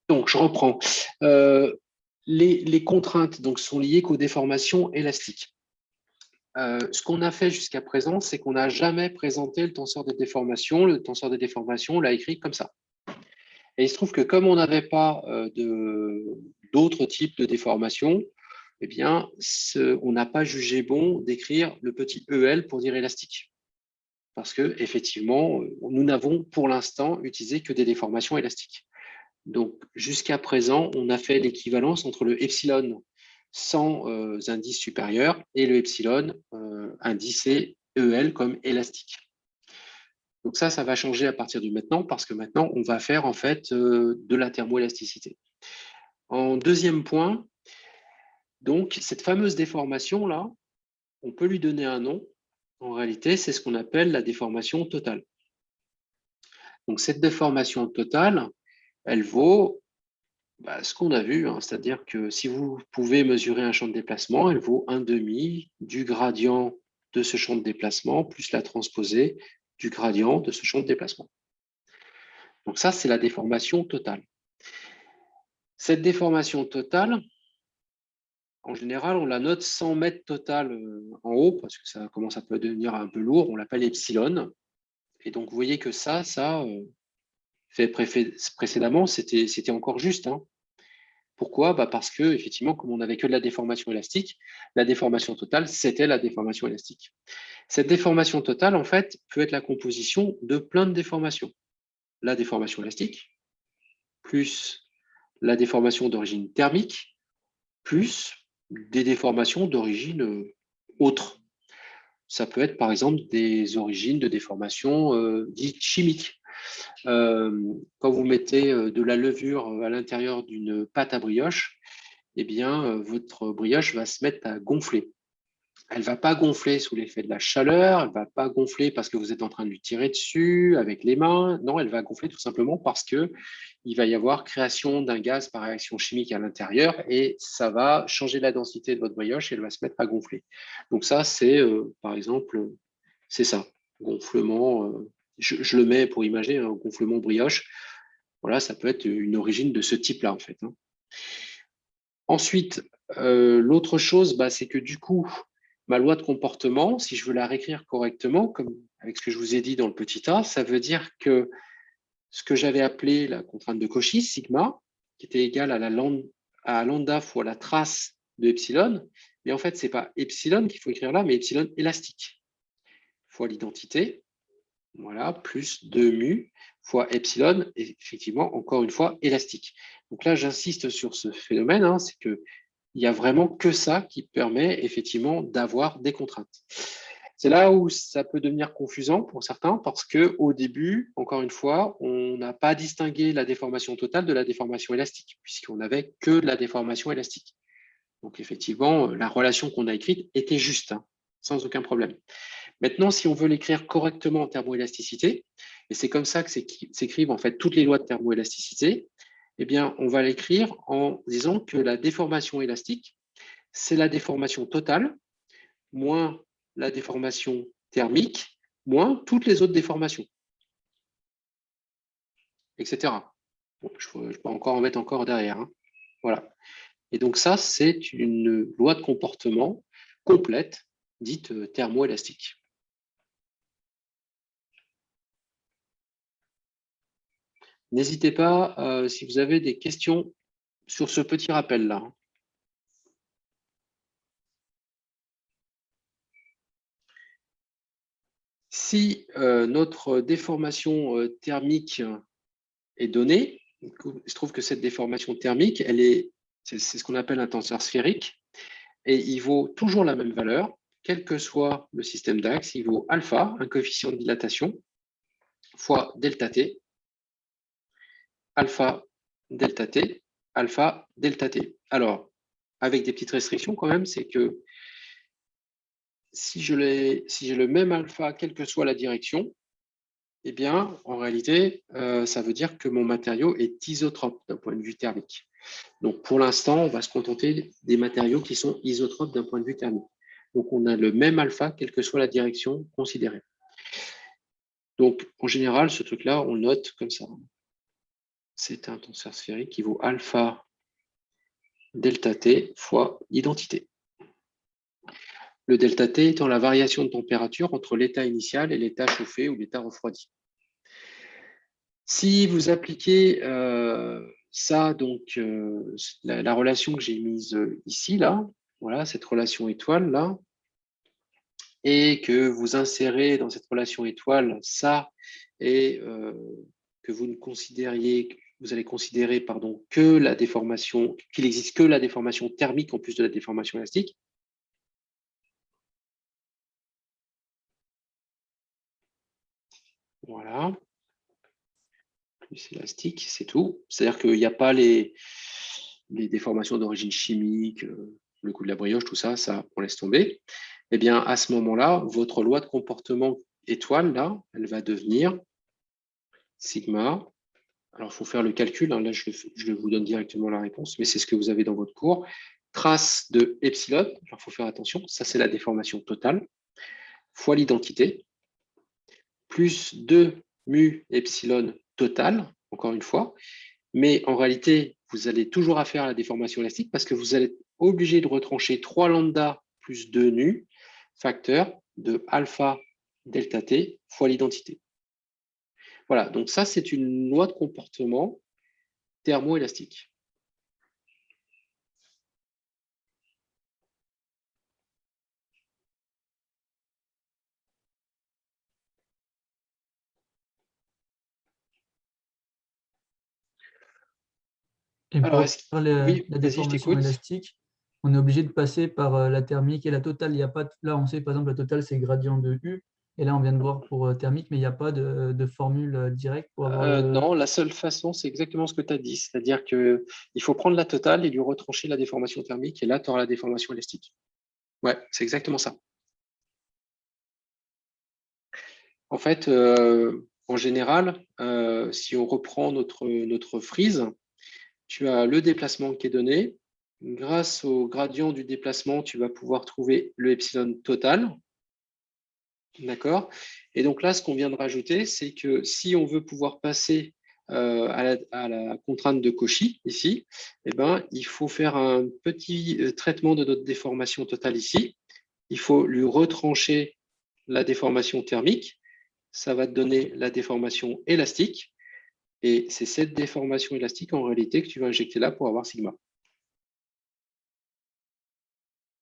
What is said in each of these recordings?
Donc, je reprends. Les contraintes donc, sont liées qu'aux déformations élastiques. Ce qu'on a fait jusqu'à présent, c'est qu'on n'a jamais présenté le tenseur de déformation. Le tenseur de déformation, on l'a écrit comme ça. Et il se trouve que comme on n'avait pas d'autres types de déformations, eh bien, on n'a pas jugé bon d'écrire le petit EL pour dire élastique. Parce que effectivement, nous n'avons pour l'instant utilisé que des déformations élastiques. Donc, jusqu'à présent, on a fait l'équivalence entre le epsilon sans indice supérieur et le epsilon indicé EL comme élastique. Donc ça va changer à partir de maintenant parce que maintenant, on va faire en fait de la thermoélasticité. En deuxième point, donc cette fameuse déformation-là, on peut lui donner un nom. En réalité, c'est ce qu'on appelle la déformation totale. Donc cette déformation totale, elle vaut ce qu'on a vu, hein, c'est-à-dire que si vous pouvez mesurer un champ de déplacement, elle vaut 1/2 du gradient de ce champ de déplacement plus la transposée du gradient de ce champ de déplacement. Donc ça, c'est la déformation totale. Cette déformation totale, en général, on la note 100 mètres total en haut, parce que ça commence à devenir un peu lourd, on l'appelle epsilon. Et donc, vous voyez que ça fait précédemment, c'était encore juste, hein. Pourquoi? Parce que, effectivement, comme on n'avait que de la déformation élastique, la déformation totale, c'était la déformation élastique. Cette déformation totale, en fait, peut être la composition de plein de déformations. La déformation élastique, plus la déformation d'origine thermique, plus des déformations d'origine autre. Ça peut être, par exemple, des origines de déformation dites chimiques. Quand vous mettez de la levure à l'intérieur d'une pâte à brioche, eh bien, votre brioche va se mettre à gonfler. Elle ne va pas gonfler sous l'effet de la chaleur, elle ne va pas gonfler parce que vous êtes en train de lui tirer dessus avec les mains. Non, elle va gonfler tout simplement parce qu'il va y avoir création d'un gaz par réaction chimique à l'intérieur et ça va changer la densité de votre brioche et elle va se mettre à gonfler. Donc ça, c'est par exemple, c'est ça, gonflement. Je le mets pour imaginer un gonflement brioche. Voilà, ça peut être une origine de ce type-là en fait, hein. Ensuite, l'autre chose, c'est que du coup, ma loi de comportement, si je veux la réécrire correctement, comme avec ce que je vous ai dit dans le petit a, ça veut dire que ce que j'avais appelé la contrainte de Cauchy, sigma, qui était égale à lambda fois la trace de epsilon, mais en fait, ce n'est pas epsilon qu'il faut écrire là, mais epsilon élastique, fois l'identité, voilà, plus 2 mu fois epsilon, et effectivement, encore une fois, élastique. Donc là, j'insiste sur ce phénomène, hein, c'est que il n'y a vraiment que ça qui permet effectivement d'avoir des contraintes. C'est là où ça peut devenir confusant pour certains parce qu'au début, encore une fois, on n'a pas distingué la déformation totale de la déformation élastique, puisqu'on n'avait que de la déformation élastique. Donc effectivement, la relation qu'on a écrite était juste, hein, sans aucun problème. Maintenant, si on veut l'écrire correctement en thermoélasticité, et c'est comme ça que s'écrivent en fait toutes les lois de thermoélasticité, eh bien, on va l'écrire en disant que la déformation élastique, c'est la déformation totale, moins la déformation thermique, moins toutes les autres déformations, etc. Bon, je peux encore en mettre encore derrière, hein. Voilà. Et donc ça, c'est une loi de comportement complète, dite thermoélastique. N'hésitez pas si vous avez des questions sur ce petit rappel-là. Si notre déformation thermique est donnée, il se trouve que cette déformation thermique, c'est ce qu'on appelle un tenseur sphérique, et il vaut toujours la même valeur, quel que soit le système d'axe, il vaut alpha, un coefficient de dilatation, fois delta t, alpha, delta t, alpha, delta t. Alors, avec des petites restrictions quand même, c'est que si j'ai le même alpha, quelle que soit la direction, eh bien, en réalité, ça veut dire que mon matériau est isotrope d'un point de vue thermique. Donc, pour l'instant, on va se contenter des matériaux qui sont isotropes d'un point de vue thermique. Donc, on a le même alpha, quelle que soit la direction considérée. Donc, en général, ce truc-là, on le note comme ça. c'est un tenseur sphérique qui vaut alpha delta T fois l'identité. Le delta T étant la variation de température entre l'état initial et l'état chauffé ou l'état refroidi. Si vous appliquez ça, donc la relation que j'ai mise ici, là, voilà, cette relation étoile, là, et que vous insérez dans cette relation étoile ça, et que vous ne considériez, vous allez considérer, pardon, que la déformation, qu'il n'existe que la déformation thermique en plus de la déformation élastique. Voilà. Plus élastique, c'est tout. C'est-à-dire qu'il n'y a pas les déformations d'origine chimique, le coup de la brioche, tout ça, ça, on laisse tomber. Eh bien, à ce moment-là, votre loi de comportement étoile, là, elle va devenir sigma. Alors, il faut faire le calcul. Hein. Là, je vous donne directement la réponse, mais c'est ce que vous avez dans votre cours. Trace de epsilon. Alors, il faut faire attention. Ça, c'est la déformation totale, fois l'identité, plus 2 mu epsilon total, encore une fois. Mais en réalité, vous allez toujours affaire à la déformation élastique parce que vous allez être obligé de retrancher 3 lambda plus 2 nu, facteur de alpha delta t fois l'identité. Voilà, donc ça, c'est une loi de comportement thermoélastique. Et pour Alors, faire oui, la vas-y, je déformation t'écoute. élastique, on est obligé de passer par la thermique et la totale. Il y a pas là, on sait par exemple la totale, c'est gradient de U. Et là, on vient de voir pour thermique, mais il n'y a pas de formule directe pour avoir le. Non, la seule façon, c'est exactement ce que tu as dit. C'est-à-dire qu'il faut prendre la totale et lui retrancher la déformation thermique, et là, tu auras la déformation élastique. Ouais, c'est exactement ça. En fait, en général, si on reprend notre frise, tu as le déplacement qui est donné. Grâce au gradient du déplacement, tu vas pouvoir trouver le epsilon total. D'accord? Et donc là, ce qu'on vient de rajouter, c'est que si on veut pouvoir passer à la contrainte de Cauchy, ici, eh ben, il faut faire un petit traitement de notre déformation totale ici. Il faut lui retrancher la déformation thermique. Ça va te donner la déformation élastique. Et c'est cette déformation élastique, en réalité, que tu vas injecter là pour avoir sigma.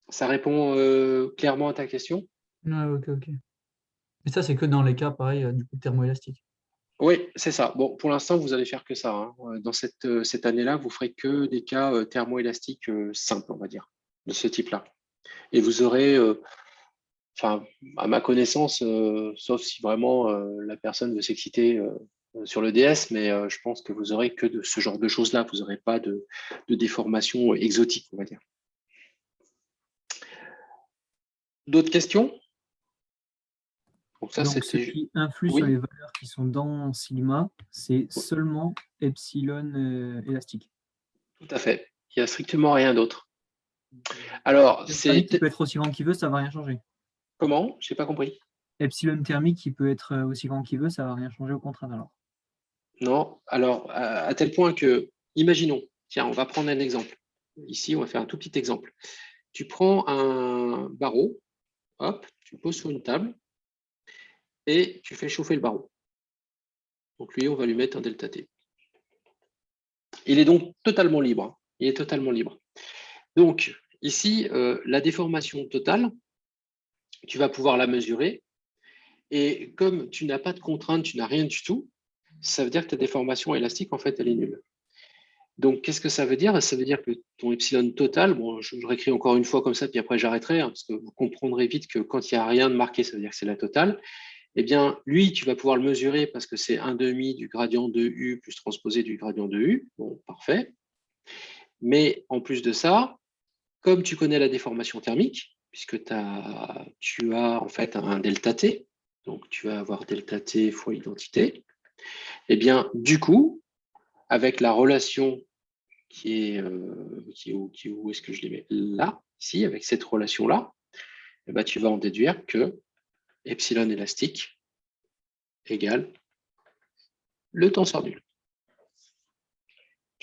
Ça répond clairement à ta question? Ah, ok, ok. Mais ça, c'est que dans les cas, pareil, du coup, thermoélastique. Oui, c'est ça. Bon, pour l'instant, vous allez faire que ça. Hein. Dans cette année-là, vous ferez que des cas thermoélastiques simples, on va dire, de ce type-là. Et vous aurez, enfin, à ma connaissance, sauf si vraiment la personne veut s'exciter sur le DS, mais je pense que vous aurez que de ce genre de choses-là. Vous n'aurez pas de déformation exotique, on va dire. D'autres questions? Donc ça, Donc, ce c'était... qui influe sur les Oui, valeurs qui sont dans sigma, c'est seulement epsilon élastique. tout à fait. Il n'y a strictement rien d'autre. Alors, Epsilon thermique qui c'est... peut être aussi grand qu'il veut, ça va rien changer. Comment? Je n'ai pas compris. Epsilon thermique qui peut être aussi grand qu'il veut, ça va rien changer au contraire alors. Non, alors, à tel point que, imaginons, tiens, on va prendre un exemple. Ici, on va faire un tout petit exemple. Tu prends un barreau, hop, tu le poses sur une table et tu fais chauffer le barreau. Donc lui, on va lui mettre un delta T. Il est donc totalement libre. Hein. Il est totalement libre. Donc, ici, la déformation totale, tu vas pouvoir la mesurer. Et comme tu n'as pas de contrainte, tu n'as rien du tout, ça veut dire que ta déformation élastique, en fait, elle est nulle. Donc, qu'est-ce que ça veut dire? Ça veut dire que ton epsilon total, bon, je réécris encore une fois comme ça, puis après j'arrêterai, hein, parce que vous comprendrez vite que quand il n'y a rien de marqué, ça veut dire que c'est la totale. Eh bien, lui, tu vas pouvoir le mesurer parce que c'est 1,5 du gradient de U plus transposé du gradient de U. Bon, parfait. Mais en plus de ça, comme tu connais la déformation thermique, puisque tu as en fait un delta T, donc tu vas avoir delta T fois identité, eh bien, du coup, avec la relation où est-ce que je les mets? Là, ici, avec cette relation-là, eh ben, tu vas en déduire que epsilon élastique égale le tenseur nul.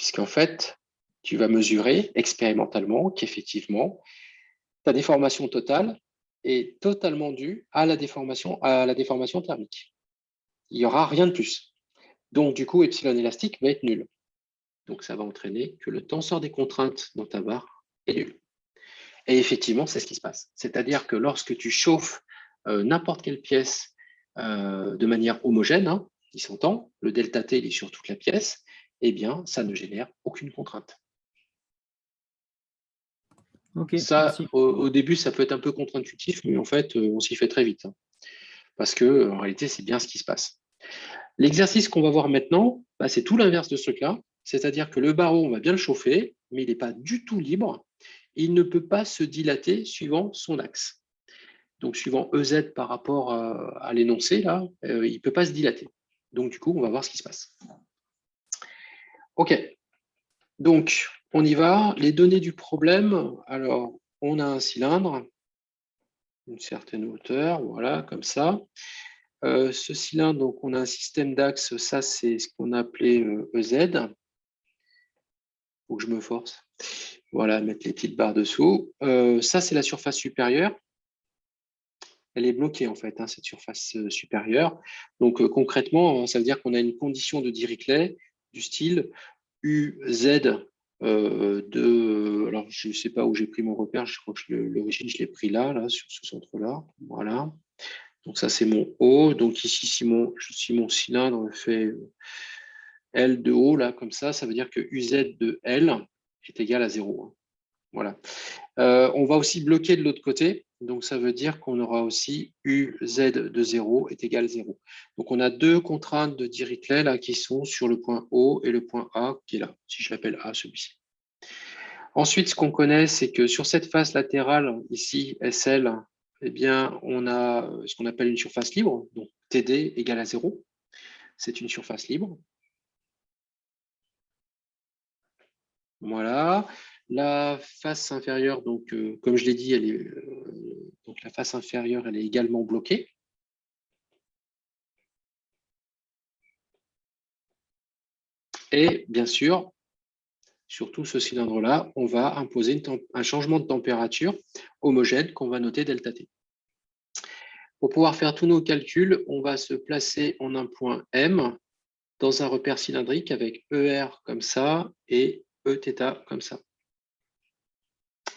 puisqu'en fait, tu vas mesurer expérimentalement qu'effectivement, ta déformation totale est totalement due à la déformation thermique. Il n'y aura rien de plus. Donc, du coup, epsilon élastique va être nul. Donc, ça va entraîner que le tenseur des contraintes dans ta barre est nul. Et effectivement, c'est ce qui se passe. C'est-à-dire que lorsque tu chauffes n'importe quelle pièce de manière homogène, hein, il s'entend, le delta T il est sur toute la pièce, eh bien, ça ne génère aucune contrainte. Ok, Ça, merci. au début, ça peut être un peu contre-intuitif, mais en fait, on s'y fait très vite. Hein, parce que en réalité, c'est bien ce qui se passe. L'exercice qu'on va voir maintenant, bah, c'est tout l'inverse de ce truc-là. C'est-à-dire que le barreau, on va bien le chauffer, mais il n'est pas du tout libre. Il ne peut pas se dilater suivant son axe. Donc, suivant EZ par rapport à l'énoncé, là, il ne peut pas se dilater. Donc, du coup, on va voir ce qui se passe. OK. Donc, on y va. Les données du problème. Alors, on a un cylindre, une certaine hauteur, voilà, comme ça. Ce cylindre, donc, on a un système d'axes. Ça, c'est ce qu'on a appelé EZ. Il faut que je me force. Voilà, mettre les petites barres dessous. Ça, c'est la surface supérieure. Elle est bloquée, en fait, hein, cette surface supérieure. Donc, concrètement, ça veut dire qu'on a une condition de Dirichlet du style UZ alors, je ne sais pas où j'ai pris mon repère, je crois que l'origine, je l'ai pris là, sur ce centre-là. Voilà. Donc, ça, c'est mon O. Donc, ici, si mon cylindre fait L de haut, là, comme ça veut dire que UZ de L est égal à 0. Hein. Voilà. On va aussi bloquer de l'autre côté. Donc, ça veut dire qu'on aura aussi UZ de 0 est égal à 0. Donc, on a deux contraintes de Dirichlet là, qui sont sur le point O et le point A qui est là, si je l'appelle A, celui-ci. Ensuite, ce qu'on connaît, c'est que sur cette face latérale, ici, SL, eh bien, on a ce qu'on appelle une surface libre. Donc, TD égale à 0. C'est une surface libre. Voilà. La face inférieure, donc, comme je l'ai dit, donc la face inférieure, elle est également bloquée. Et bien sûr, sur tout ce cylindre-là, on va imposer un changement de température homogène qu'on va noter delta T. Pour pouvoir faire tous nos calculs, on va se placer en un point M dans un repère cylindrique avec ER comme ça et Eθ comme ça.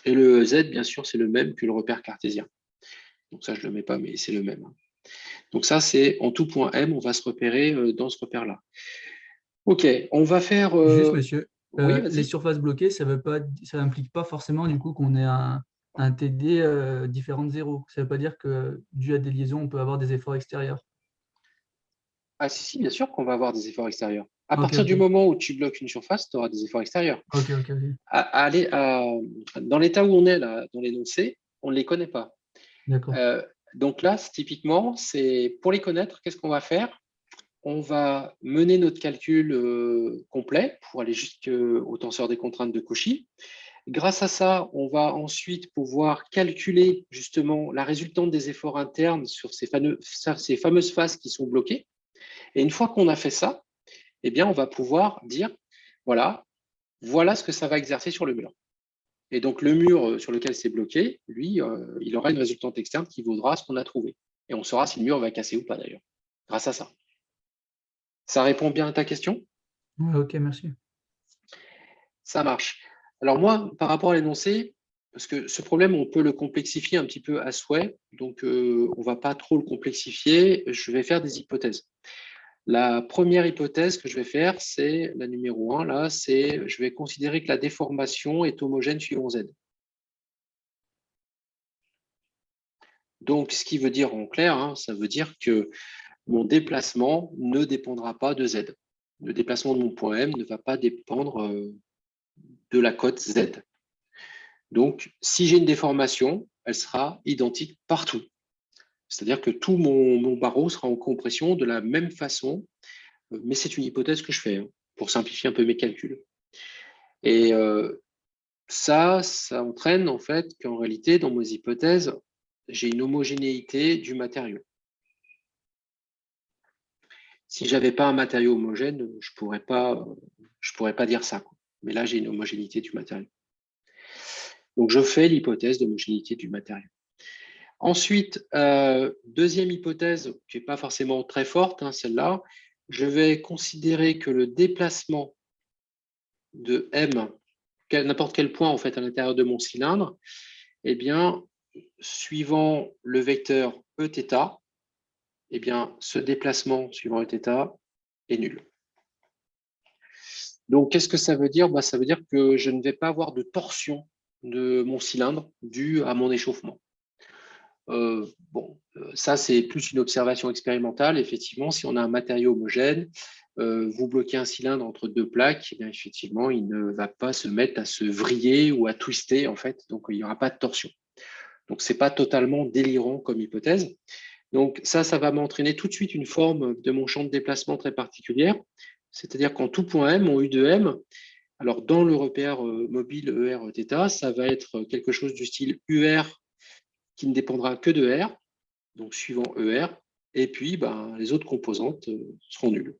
Et le Z, bien sûr, c'est le même que le repère cartésien. Donc ça, je ne le mets pas, mais c'est le même. Donc ça, c'est en tout point M, on va se repérer dans ce repère-là. OK, on va faire… Juste, monsieur, Oui, les vas-y. surfaces bloquées, ça implique pas forcément du coup qu'on ait un TD différent de 0. Ça ne veut pas dire que dû à des liaisons, on peut avoir des efforts extérieurs. Ah si, bien sûr qu'on va avoir des efforts extérieurs. À Ok, partir du ok. moment où tu bloques une surface, tu auras des efforts extérieurs. Ok, ok, ok. Dans l'état où on est là, dans l'énoncé, on ne les connaît pas. D'accord. Donc là, typiquement, c'est pour les connaître, qu'est-ce qu'on va faire? On va mener notre calcul complet pour aller jusqu'au tenseur des contraintes de Cauchy. Grâce à ça, on va ensuite pouvoir calculer justement la résultante des efforts internes sur ces fameuses faces qui sont bloquées. Et une fois qu'on a fait ça, eh bien, on va pouvoir dire, voilà ce que ça va exercer sur le mur. Et donc, le mur sur lequel c'est bloqué, lui, il aura une résultante externe qui vaudra ce qu'on a trouvé. Et on saura si le mur va casser ou pas, d'ailleurs, grâce à ça. Ça répond bien à ta question? Ouais, ok, merci. Ça marche. Alors moi, par rapport à l'énoncé, parce que ce problème, on peut le complexifier un petit peu à souhait, donc on ne va pas trop le complexifier, je vais faire des hypothèses. La première hypothèse que je vais faire, c'est la numéro 1, là, c'est je vais considérer que la déformation est homogène suivant Z. Donc, ce qui veut dire en clair, hein, ça veut dire que mon déplacement ne dépendra pas de Z. Le déplacement de mon point M ne va pas dépendre de la cote Z. Donc, si j'ai une déformation, elle sera identique partout. C'est-à-dire que tout mon barreau sera en compression de la même façon, mais c'est une hypothèse que je fais hein, pour simplifier un peu mes calculs. Et ça entraîne en fait qu'en réalité, dans mes hypothèses, j'ai une homogénéité du matériau. Si j'avais pas un matériau homogène, je pourrais pas dire ça. Quoi. mais là, j'ai une homogénéité du matériau. Donc, je fais l'hypothèse d'homogénéité du matériau. Ensuite, deuxième hypothèse, qui n'est pas forcément très forte, hein, celle-là, je vais considérer que le déplacement de M, n'importe quel point en fait à l'intérieur de mon cylindre, eh bien, suivant le vecteur Eθ, eh bien, ce déplacement suivant Eθ est nul. Donc, qu'est-ce que ça veut dire? Ça veut dire que je ne vais pas avoir de torsion de mon cylindre due à mon échauffement. Ça, c'est plus une observation expérimentale. Effectivement, si on a un matériau homogène, vous bloquez un cylindre entre deux plaques, eh bien, effectivement, il ne va pas se mettre à se vriller ou à twister, en fait, donc il n'y aura pas de torsion. Donc, ce n'est pas totalement délirant comme hypothèse. Donc, ça va m'entraîner tout de suite une forme de mon champ de déplacement très particulière, c'est-à-dire qu'en tout point M, mon U de M, alors dans le repère mobile ER θ, ça va être quelque chose du style UR qui ne dépendra que de R, donc suivant ER, et puis les autres composantes seront nulles.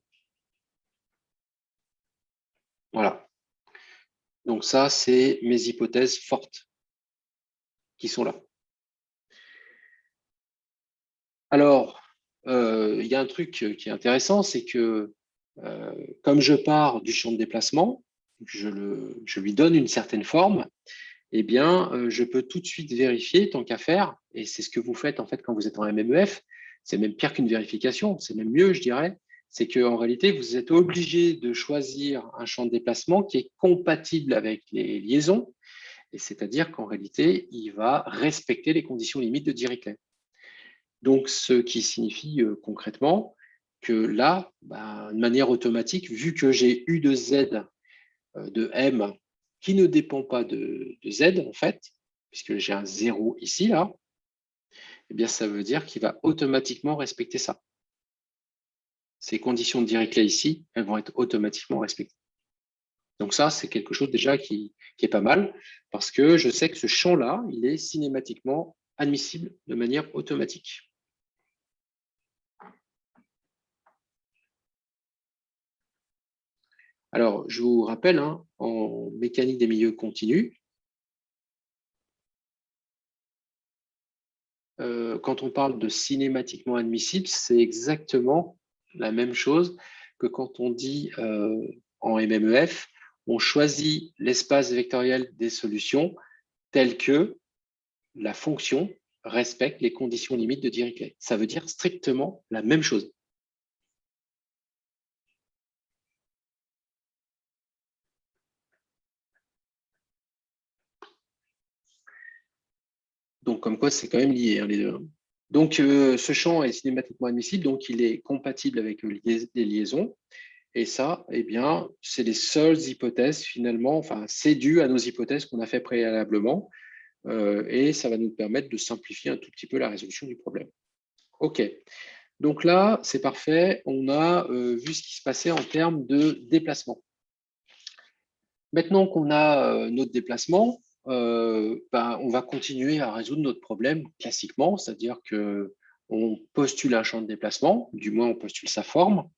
Voilà. Donc ça, c'est mes hypothèses fortes qui sont là. Alors, il y a un truc qui est intéressant, c'est que comme je pars du champ de déplacement, je lui donne une certaine forme, eh bien, je peux tout de suite vérifier, tant qu'à faire, et c'est ce que vous faites en fait quand vous êtes en MMEF, c'est même pire qu'une vérification, c'est même mieux, je dirais, c'est qu'en réalité, vous êtes obligé de choisir un champ de déplacement qui est compatible avec les liaisons, et c'est-à-dire qu'en réalité, il va respecter les conditions limites de Dirichlet. Donc, ce qui signifie concrètement que là, de manière automatique, vu que j'ai U de Z de M qui ne dépend pas de Z, en fait, puisque j'ai un 0 ici, là, eh bien, ça veut dire qu'il va automatiquement respecter ça. Ces conditions de Dirichlet ici, elles vont être automatiquement respectées. Donc ça, c'est quelque chose déjà qui est pas mal, parce que je sais que ce champ-là, il est cinématiquement admissible de manière automatique. Alors, je vous rappelle, hein, en mécanique des milieux continus, quand on parle de cinématiquement admissible, c'est exactement la même chose que quand on dit en MMEF, on choisit l'espace vectoriel des solutions tel que la fonction respecte les conditions limites de Dirichlet. Ça veut dire strictement la même chose. Donc, comme quoi, c'est quand même lié, hein, les deux. Donc, ce champ est cinématiquement admissible, donc il est compatible avec les liaisons. Et ça, eh bien, c'est les seules hypothèses, finalement, enfin, c'est dû à nos hypothèses qu'on a fait préalablement, et ça va nous permettre de simplifier un tout petit peu la résolution du problème. OK. Donc là, c'est parfait. On a vu ce qui se passait en termes de déplacement. Maintenant qu'on a notre déplacement, on va continuer à résoudre notre problème classiquement, c'est-à-dire qu'on postule un champ de déplacement, du moins on postule sa forme.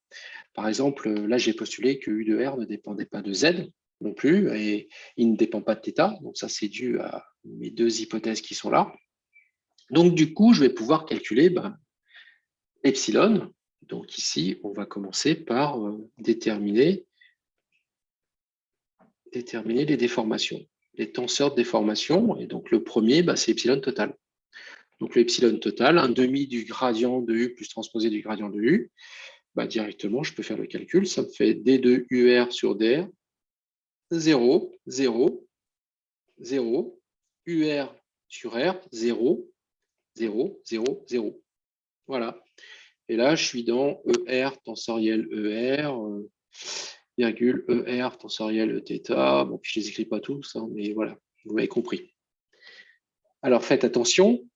Par exemple, là, j'ai postulé que U de R ne dépendait pas de Z non plus, et il ne dépend pas de θ, donc ça, c'est dû à mes deux hypothèses qui sont là. Donc, du coup, je vais pouvoir calculer epsilon. Donc ici, on va commencer par déterminer les déformations, les tenseurs de déformation. Et donc, le premier, c'est epsilon total. Donc, l'epsilon total, un demi du gradient de U plus transposé du gradient de U. Directement, je peux faire le calcul. Ça me fait D2 UR sur DR, 0, 0, 0, UR sur R, 0, 0, 0, 0. Voilà. Et là, je suis dans ER tensoriel ER, virgule ER tensoriel Θ. Bon, puis je ne les écris pas tous, hein, mais voilà, vous m'avez compris. Alors, faites attention.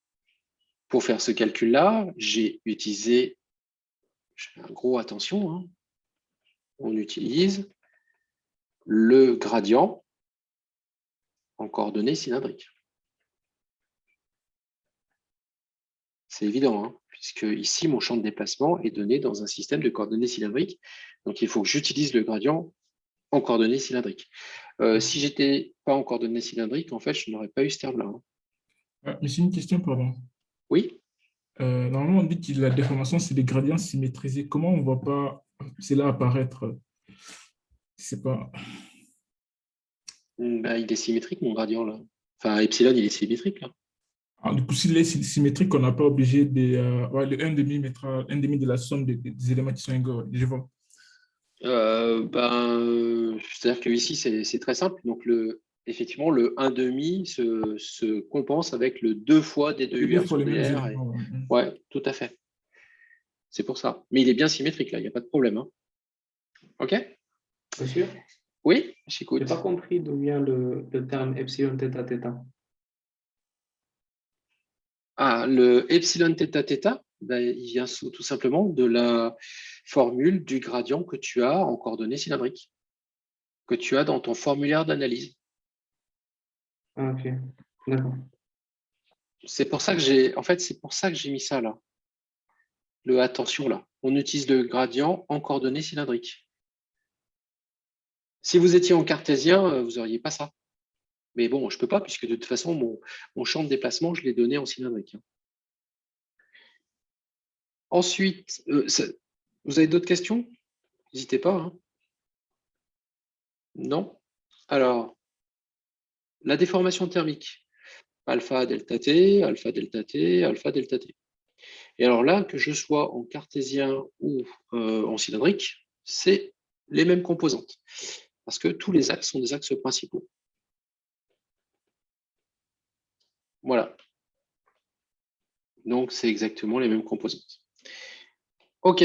Pour faire ce calcul-là, j'ai utilisé, je fais un gros attention, hein, on utilise le gradient en coordonnées cylindriques. C'est évident, hein, puisque ici, mon champ de déplacement est donné dans un système de coordonnées cylindriques. Donc, il faut que j'utilise le gradient en coordonnées cylindriques. Si j'étais pas en coordonnées cylindriques, en fait, je n'aurais pas eu ce terme-là. Hein. Mais c'est une question, pardon. Oui. Normalement, on dit que la déformation, c'est des gradients symétrisés. Comment on ne voit pas cela apparaître? C'est pas... Bah, il est symétrique, mon gradient, là. Enfin, epsilon, il est symétrique, là. Ah, du coup, s'il est symétrique, on n'a pas obligé de... ouais, le 1,5 mettra 1,5 de la somme des éléments qui sont égaux. Je vois. C'est-à-dire que ici, c'est très simple. Donc, effectivement, le 1,5 se compense avec le 2 fois des 2 C'est deux UR fois sur les mêmes DR. éléments. Ouais. Ouais, tout à fait. C'est pour ça. Mais il est bien symétrique, là. Il n'y a pas de problème. Hein. OK? Monsieur, Oui, je j'écoute. n'ai pas compris d'où vient le terme epsilon θ θ. Ah, le epsilon θ θ, ben, il vient tout simplement de la formule du gradient que tu as en coordonnées cylindriques, que tu as dans ton formulaire d'analyse. Ah, ok, d'accord. C'est pour ça que c'est pour ça que j'ai mis ça là. Le attention là. On utilise le gradient en coordonnées cylindriques. Si vous étiez en cartésien, vous n'auriez pas ça. Mais bon, je ne peux pas, puisque de toute façon, mon champ de déplacement, je l'ai donné en cylindrique. Ensuite, vous avez d'autres questions? N'hésitez pas. Hein. Non? Alors, la déformation thermique. Alpha, delta T, alpha, delta T, alpha, delta T. Et alors là, que je sois en cartésien ou en cylindrique, c'est les mêmes composantes. Parce que tous les axes sont des axes principaux. Voilà. Donc, c'est exactement les mêmes composantes. OK.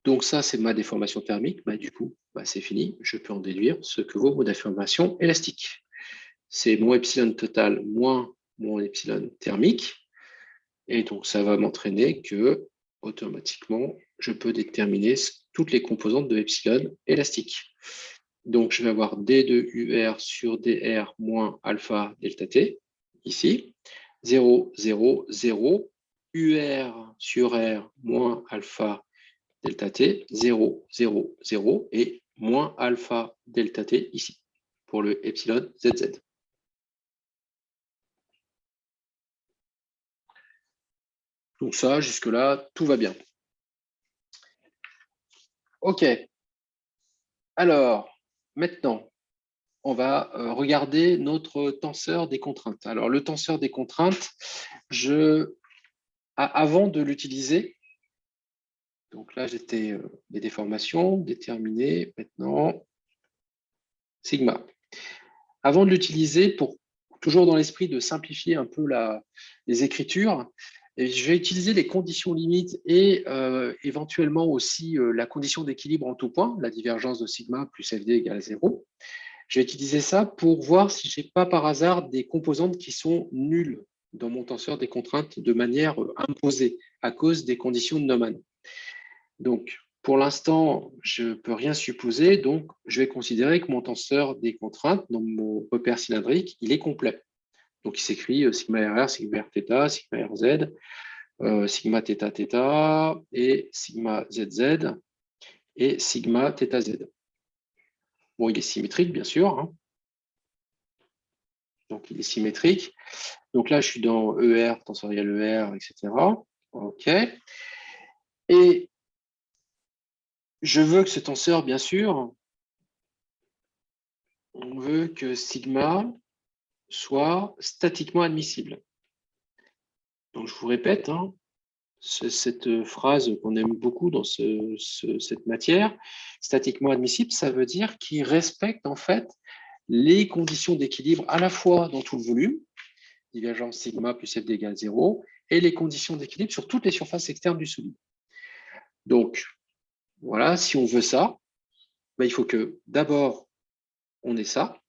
Donc, ça, c'est ma déformation thermique. Bah, du coup, c'est fini. Je peux en déduire ce que vaut mon déformation élastique. C'est mon epsilon total moins mon epsilon thermique. Et donc, ça va m'entraîner que, automatiquement, je peux déterminer toutes les composantes de epsilon élastique. Donc, je vais avoir D de UR sur DR moins alpha delta T, ici. 0, 0, 0. UR sur R moins alpha delta T, 0, 0, 0. Et moins alpha delta T, ici, pour le epsilon ZZ. Donc ça, jusque-là, tout va bien. OK. Alors, maintenant, on va regarder notre tenseur des contraintes. Alors, le tenseur des contraintes, avant de l'utiliser, donc là, j'étais les déformations, déterminées, maintenant, sigma. Avant de l'utiliser, toujours dans l'esprit de simplifier un peu les écritures, je vais utiliser les conditions limites et éventuellement aussi la condition d'équilibre en tout point, la divergence de sigma plus FD égale 0. Je vais utiliser ça pour voir si je n'ai pas par hasard des composantes qui sont nulles dans mon tenseur des contraintes de manière imposée à cause des conditions de Neumann. Donc, pour l'instant, je ne peux rien supposer, donc je vais considérer que mon tenseur des contraintes dans mon repère cylindrique, il est complet. Donc, il s'écrit sigma RR, sigma Rθ, sigma RZ, sigma θ θ et sigma ZZ et sigma θZ. Bon, il est symétrique, bien sûr. Hein. Donc, il est symétrique. Donc là, je suis dans ER, tensoriel ER, etc. OK. Et je veux que ce tenseur, bien sûr, on veut que sigma soit statiquement admissible. Donc, je vous répète, hein, cette phrase qu'on aime beaucoup dans cette matière, statiquement admissible, ça veut dire qu'il respecte en fait les conditions d'équilibre à la fois dans tout le volume, divergence sigma plus FD égale 0, et les conditions d'équilibre sur toutes les surfaces externes du solide. Donc, voilà, si on veut ça, il faut que d'abord, on ait ça,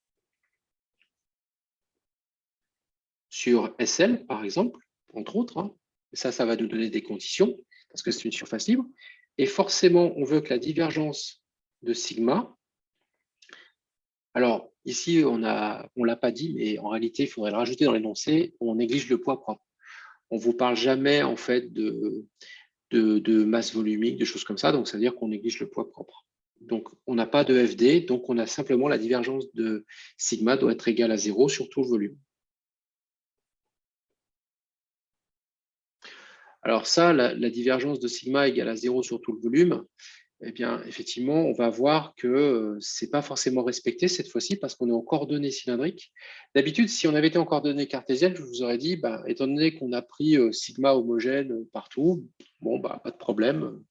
sur SL, par exemple, entre autres. Hein. Ça va nous donner des conditions, parce que c'est une surface libre. Et forcément, on veut que la divergence de sigma, alors ici, on ne l'a pas dit, mais en réalité, il faudrait le rajouter dans l'énoncé, on néglige le poids propre. On ne vous parle jamais, en fait, de masse volumique, de choses comme ça, donc ça veut dire qu'on néglige le poids propre. Donc, on n'a pas de FD, donc on a simplement la divergence de sigma doit être égale à 0 sur tout le volume. Alors ça, la divergence de sigma égale à 0 sur tout le volume, eh bien, effectivement, on va voir que ce n'est pas forcément respecté cette fois-ci parce qu'on est en coordonnées cylindriques. D'habitude, si on avait été en coordonnées cartésiennes, je vous aurais dit, bah, étant donné qu'on a pris sigma homogène partout, bon, bah, pas de problème,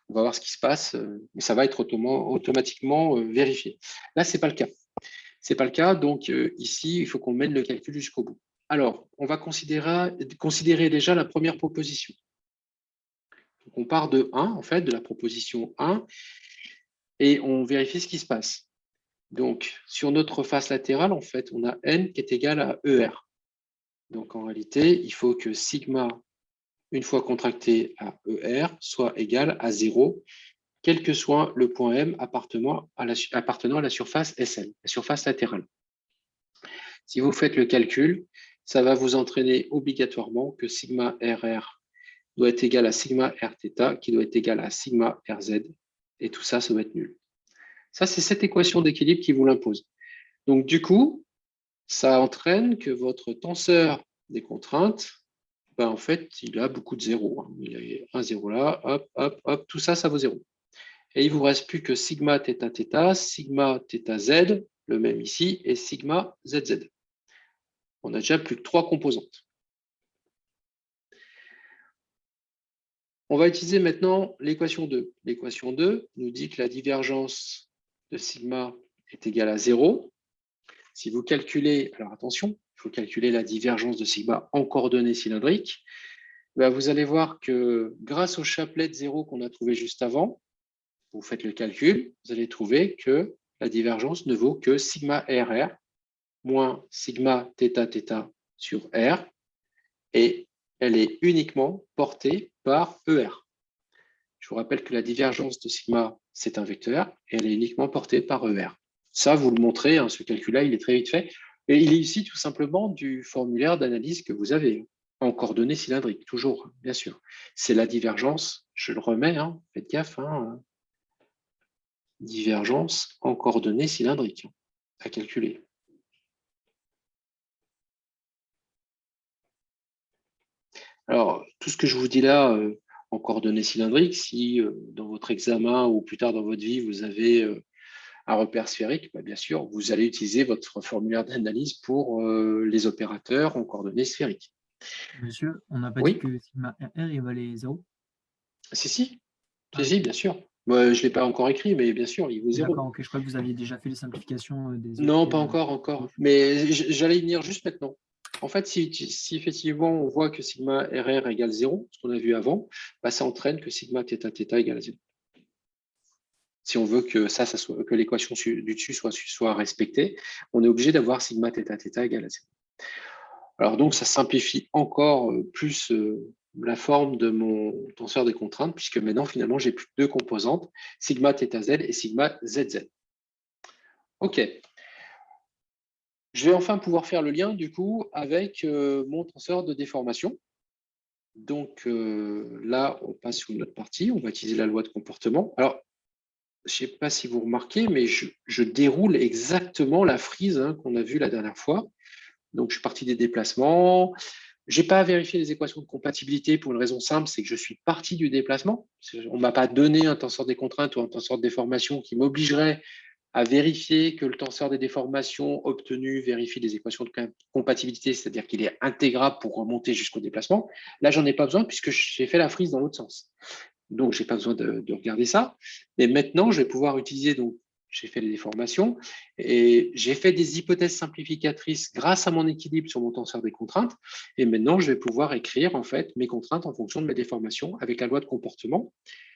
on va voir ce qui se passe, mais ça va être automatiquement vérifié. Là, ce n'est pas le cas. Ce n'est pas le cas, donc ici, il faut qu'on mène le calcul jusqu'au bout. Alors, on va considérer déjà la première proposition. Donc, on part de 1, en fait, de la proposition 1, et on vérifie ce qui se passe. Donc, sur notre face latérale, en fait, on a n qui est égal à ER. Donc, en réalité, il faut que sigma, une fois contracté à ER, soit égal à 0, quel que soit le point M appartenant à la surface SL, la surface latérale. Si vous faites le calcul, ça va vous entraîner obligatoirement que sigma RR doit être égal à sigma Rθ, qui doit être égal à sigma Rz, et tout ça, ça doit être nul. Ça, c'est cette équation d'équilibre qui vous l'impose. Donc, du coup, ça entraîne que votre tenseur des contraintes, ben, en fait, il a beaucoup de zéros. Il a un zéro là, hop, hop, hop, tout ça, ça vaut 0. Et il ne vous reste plus que sigma θθ, sigma θz, le même ici, et sigma zz. On a déjà plus que 3 composantes. On va utiliser maintenant l'équation 2. L'équation 2 nous dit que la divergence de sigma est égale à 0. Si vous calculez, alors attention, il faut calculer la divergence de sigma en coordonnées cylindriques, ben vous allez voir que grâce au chapelet de 0 qu'on a trouvé juste avant, vous faites le calcul, vous allez trouver que la divergence ne vaut que sigma RR moins sigma θθ sur R, et elle est uniquement portée par ER. Je vous rappelle que la divergence de sigma, c'est un vecteur, et elle est uniquement portée par ER. Ça, vous le montrez, hein, ce calcul-là, il est très vite fait. Et il est ici tout simplement du formulaire d'analyse que vous avez, en coordonnées cylindriques, toujours, bien sûr. C'est la divergence, je le remets, hein, faites gaffe, hein, divergence en coordonnées cylindriques, à calculer. Alors, tout ce que je vous dis là, en coordonnées cylindriques, si dans votre examen ou plus tard dans votre vie, vous avez un repère sphérique, bah, bien sûr, vous allez utiliser votre formulaire d'analyse pour les opérateurs en coordonnées sphériques. Monsieur, on n'a pas Oui. dit que sigma RR il valait 0? Si, Ah, si, bien sûr. Moi, je ne l'ai pas encore écrit, mais bien sûr, il vaut 0. D'accord, ok, je crois que vous aviez déjà fait les simplifications des Non, autres. pas encore. Mais j'allais y venir juste maintenant. En fait, si effectivement on voit que sigma RR égale 0, ce qu'on a vu avant, bah, ça entraîne que sigma θθ égale à 0. Si on veut que que l'équation du dessus soit respectée, on est obligé d'avoir sigma θθ égale à 0. Alors donc, ça simplifie encore plus la forme de mon tenseur des contraintes, puisque maintenant, finalement, j'ai plus que 2 composantes, sigma θz et sigma zz. OK. Je vais enfin pouvoir faire le lien, du coup, avec mon tenseur de déformation. Donc là, on passe sur une autre partie. On va utiliser la loi de comportement. Alors, je ne sais pas si vous remarquez, mais je déroule exactement la frise qu'on a vue la dernière fois. Donc, je suis parti des déplacements. Je n'ai pas vérifié les équations de compatibilité pour une raison simple, c'est que je suis parti du déplacement. On ne m'a pas donné un tenseur des contraintes ou un tenseur de déformation qui m'obligerait à vérifier que le tenseur des déformations obtenu vérifie les équations de compatibilité, c'est-à-dire qu'il est intégrable pour remonter jusqu'au déplacement. Là, j'en ai pas besoin puisque j'ai fait la frise dans l'autre sens. Donc, je n'ai pas besoin de regarder ça. Mais maintenant, je vais pouvoir utiliser, donc, j'ai fait les déformations et j'ai fait des hypothèses simplificatrices grâce à mon équilibre sur mon tenseur des contraintes. Et maintenant, je vais pouvoir écrire en fait mes contraintes en fonction de mes déformations avec la loi de comportement,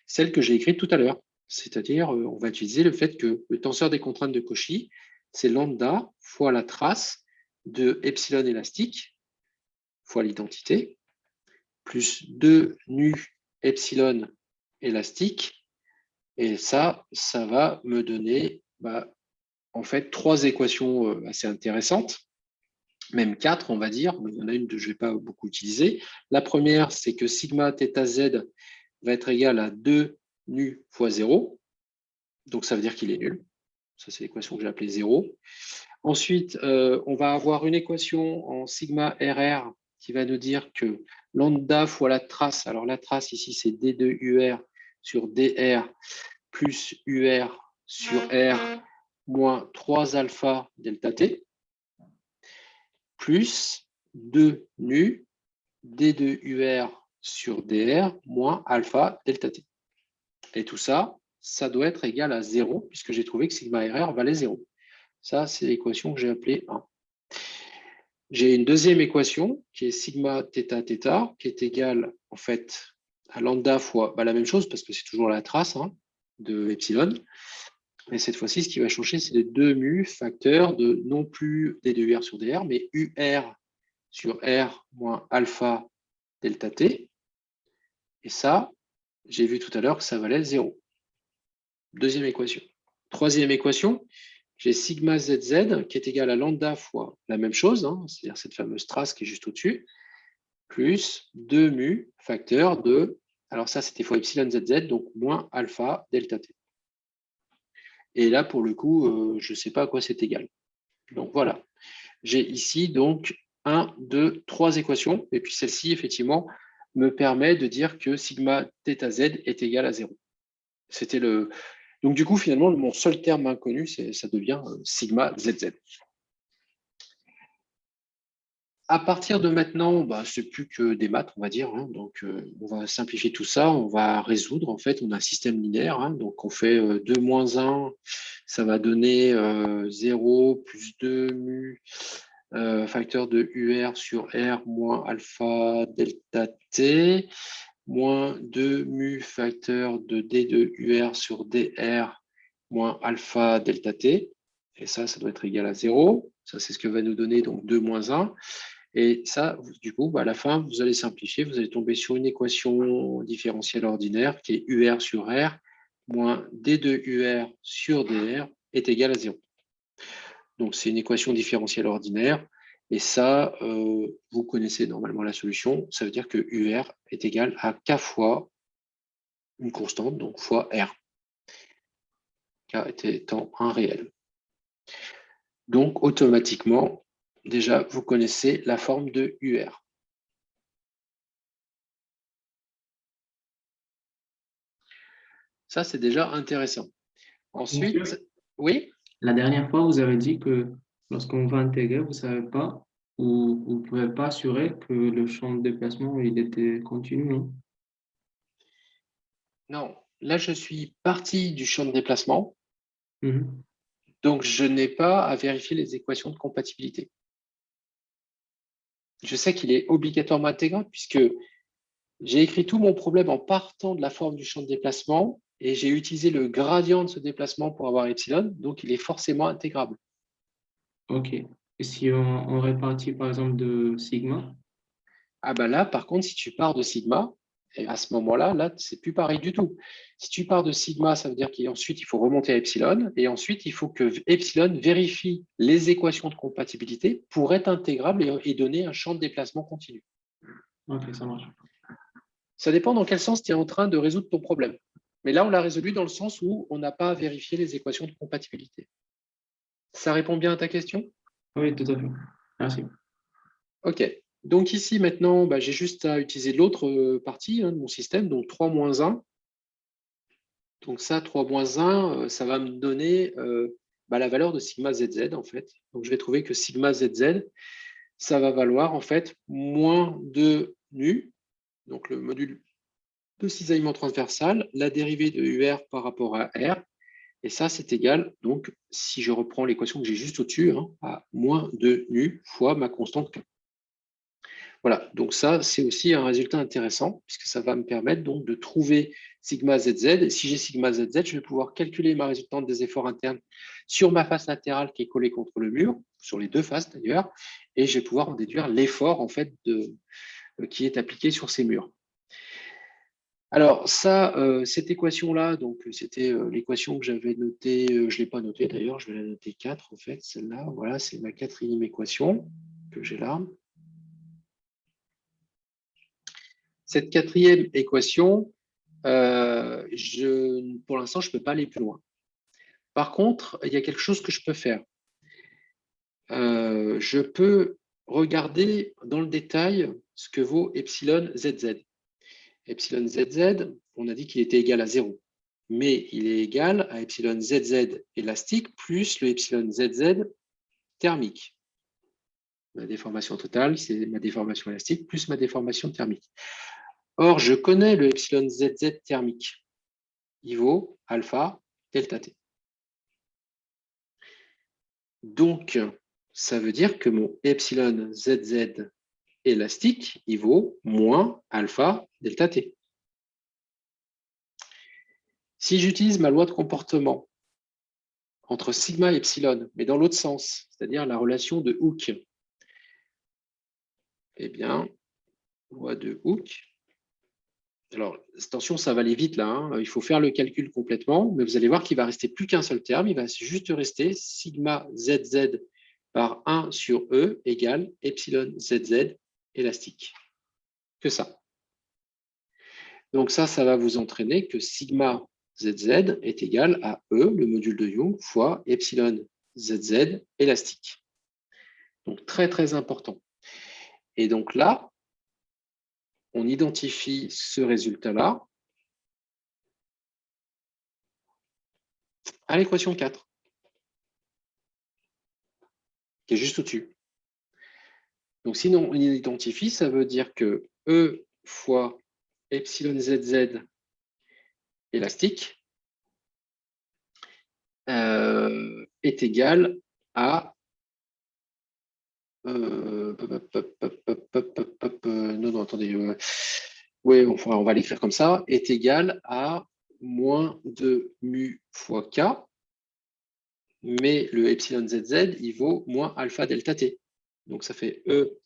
celle que j'ai écrite tout à l'heure. C'est-à-dire, on va utiliser le fait que le tenseur des contraintes de Cauchy, c'est lambda fois la trace de epsilon élastique fois l'identité, plus 2 nu epsilon élastique. Et ça va me donner en fait 3 équations assez intéressantes, même 4, on va dire. Il y en a une que je ne vais pas beaucoup utiliser. La première, c'est que sigma θz va être égal à 2 nu fois 0. Donc, ça veut dire qu'il est nul. Ça, c'est l'équation que j'ai appelée 0. Ensuite, on va avoir une équation en sigma RR qui va nous dire que lambda fois la trace, alors la trace ici, c'est D2UR sur DR plus UR sur R moins 3 alpha delta T, plus 2 nu D2UR sur DR moins alpha delta T. Et tout ça, ça doit être égal à 0, puisque j'ai trouvé que sigma RR valait 0. Ça, c'est l'équation que j'ai appelée 1. J'ai une deuxième équation qui est sigma θ θ, qui est égale en fait à lambda fois la même chose, parce que c'est toujours la trace de epsilon. Mais cette fois-ci, ce qui va changer, c'est les 2 mu facteurs de non plus d2UR sur dr, mais UR sur R moins alpha delta T. Et ça, j'ai vu tout à l'heure que ça valait 0. Deuxième équation. Troisième équation, j'ai sigma ZZ qui est égal à lambda fois la même chose, c'est-à-dire cette fameuse trace qui est juste au-dessus, plus 2 mu facteur de, alors ça c'était fois epsilon ZZ, donc moins alpha delta T. Et là, pour le coup, je ne sais pas à quoi c'est égal. Donc voilà, j'ai ici donc 1, 2, 3 équations, et puis celle-ci, effectivement, me permet de dire que sigma θz est égal à 0. C'était le... Donc du coup, finalement, mon seul terme inconnu, ça devient sigma zz. À partir de maintenant, ce n'est plus que des maths, on va dire. Donc, on va simplifier tout ça. On va résoudre. En fait, on a un système linéaire. Donc, on fait 2 moins 1. Ça va donner 0 plus 2 mu facteur de UR sur R moins alpha delta T moins 2 mu facteur de D de UR sur DR moins alpha delta T. Et ça doit être égal à 0. Ça, c'est ce que va nous donner donc 2 moins 1. Et ça, du coup, à la fin, vous allez simplifier, vous allez tomber sur une équation différentielle ordinaire qui est UR sur R moins D de UR sur DR est égal à 0. Donc, c'est une équation différentielle ordinaire. Et ça, vous connaissez normalement la solution. Ça veut dire que UR est égal à K fois une constante, donc fois R. K étant un réel. Donc, automatiquement, déjà, vous connaissez la forme de UR. Ça, c'est déjà intéressant. Ensuite, oui? La dernière fois, vous avez dit que lorsqu'on va intégrer, vous ne savez pas ou vous ne pouvez pas assurer que le champ de déplacement il était continu, non? Non, là, je suis parti du champ de déplacement. Mhm. Donc, je n'ai pas à vérifier les équations de compatibilité. Je sais qu'il est obligatoirement intégrable puisque j'ai écrit tout mon problème en partant de la forme du champ de déplacement et j'ai utilisé le gradient de ce déplacement pour avoir epsilon, donc il est forcément intégrable. OK. Et si on répartit par exemple de sigma? Ah ben là, par contre, si tu pars de sigma, et à ce moment-là, là, c'est plus pareil du tout. Si tu pars de sigma, ça veut dire qu'ensuite, il faut remonter à epsilon, et ensuite, il faut que epsilon vérifie les équations de compatibilité pour être intégrable et donner un champ de déplacement continu. OK, ça marche. Ça dépend dans quel sens tu es en train de résoudre ton problème. Mais là, on l'a résolu dans le sens où on n'a pas à vérifier les équations de compatibilité. Ça répond bien à ta question? Oui, tout à fait. Merci. OK. Donc ici, maintenant, j'ai juste à utiliser l'autre partie de mon système, donc 3 moins 1. Donc ça, 3 moins 1, ça va me donner la valeur de sigma zz, en fait. Donc je vais trouver que sigma zz, ça va valoir, en fait, moins 2 nu, donc le module de cisaillement transversal, la dérivée de UR par rapport à R, et ça, c'est égal, donc, si je reprends l'équation que j'ai juste au-dessus, à moins 2 nu fois ma constante K. Voilà, donc ça, c'est aussi un résultat intéressant, puisque ça va me permettre donc de trouver sigma zz. Et si j'ai sigma zz, je vais pouvoir calculer ma résultante des efforts internes sur ma face latérale qui est collée contre le mur, sur les deux faces d'ailleurs, et je vais pouvoir en déduire l'effort en fait qui est appliqué sur ces murs. Alors ça, cette équation-là, donc c'était l'équation que j'avais notée, je ne l'ai pas notée d'ailleurs, je vais la noter 4 en fait, celle-là, voilà, c'est ma 4e équation que j'ai là. Cette 4e équation, pour l'instant, je ne peux pas aller plus loin. Par contre, il y a quelque chose que je peux faire. Je peux regarder dans le détail ce que vaut epsilon ZZ. Epsilon ZZ, on a dit qu'il était égal à 0, mais il est égal à epsilon ZZ élastique plus le epsilon ZZ thermique. Ma déformation totale, c'est ma déformation élastique plus ma déformation thermique. Or, je connais le epsilon ZZ thermique. Il vaut alpha delta T. Donc, ça veut dire que mon epsilon ZZ élastique, il vaut moins alpha delta T. Si j'utilise ma loi de comportement entre sigma et epsilon, mais dans l'autre sens, c'est-à-dire la relation de Hooke, eh bien, loi de Hooke. Alors, attention, ça va aller vite là. Hein. Il faut faire le calcul complètement, mais vous allez voir qu'il va rester plus qu'un seul terme. Il va juste rester sigma ZZ par 1 sur E égale epsilon ZZ élastique. Que ça. Donc ça va vous entraîner que sigma ZZ est égal à E, le module de Young, fois epsilon ZZ élastique. Donc très, très important. Et donc là, on identifie ce résultat-là à l'équation 4, qui est juste au-dessus. Donc si on identifie, ça veut dire que E fois epsilon ZZ élastique est égal à non, attendez. Oui, enfin, on va l'écrire comme ça, est égal à moins 2 mu fois K, mais le epsilon ZZ, il vaut moins alpha delta T. Donc ça fait E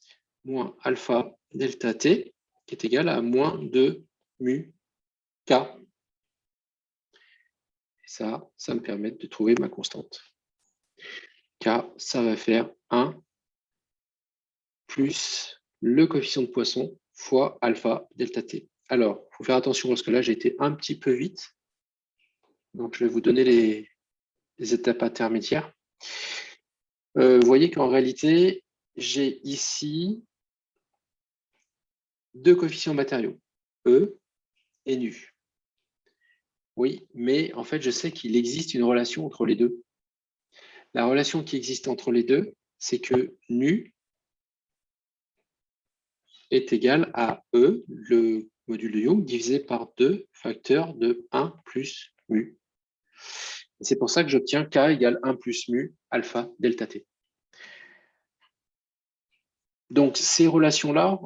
moins alpha delta T, qui est égal à moins 2 mu K. Et ça me permet de trouver ma constante. K, ça va faire 1 plus le coefficient de Poisson fois alpha delta T. Alors, il faut faire attention parce que là, j'ai été un petit peu vite. Donc, je vais vous donner les étapes intermédiaires. Vous voyez qu'en réalité, j'ai ici deux coefficients matériaux, E et nu. Oui, mais en fait, je sais qu'il existe une relation entre les deux. La relation qui existe entre les deux, c'est que nu est égal à E, le module de Young, divisé par 2 facteurs de 1 plus mu. C'est pour ça que j'obtiens K égale 1 plus mu alpha delta T. Donc, ces relations-là,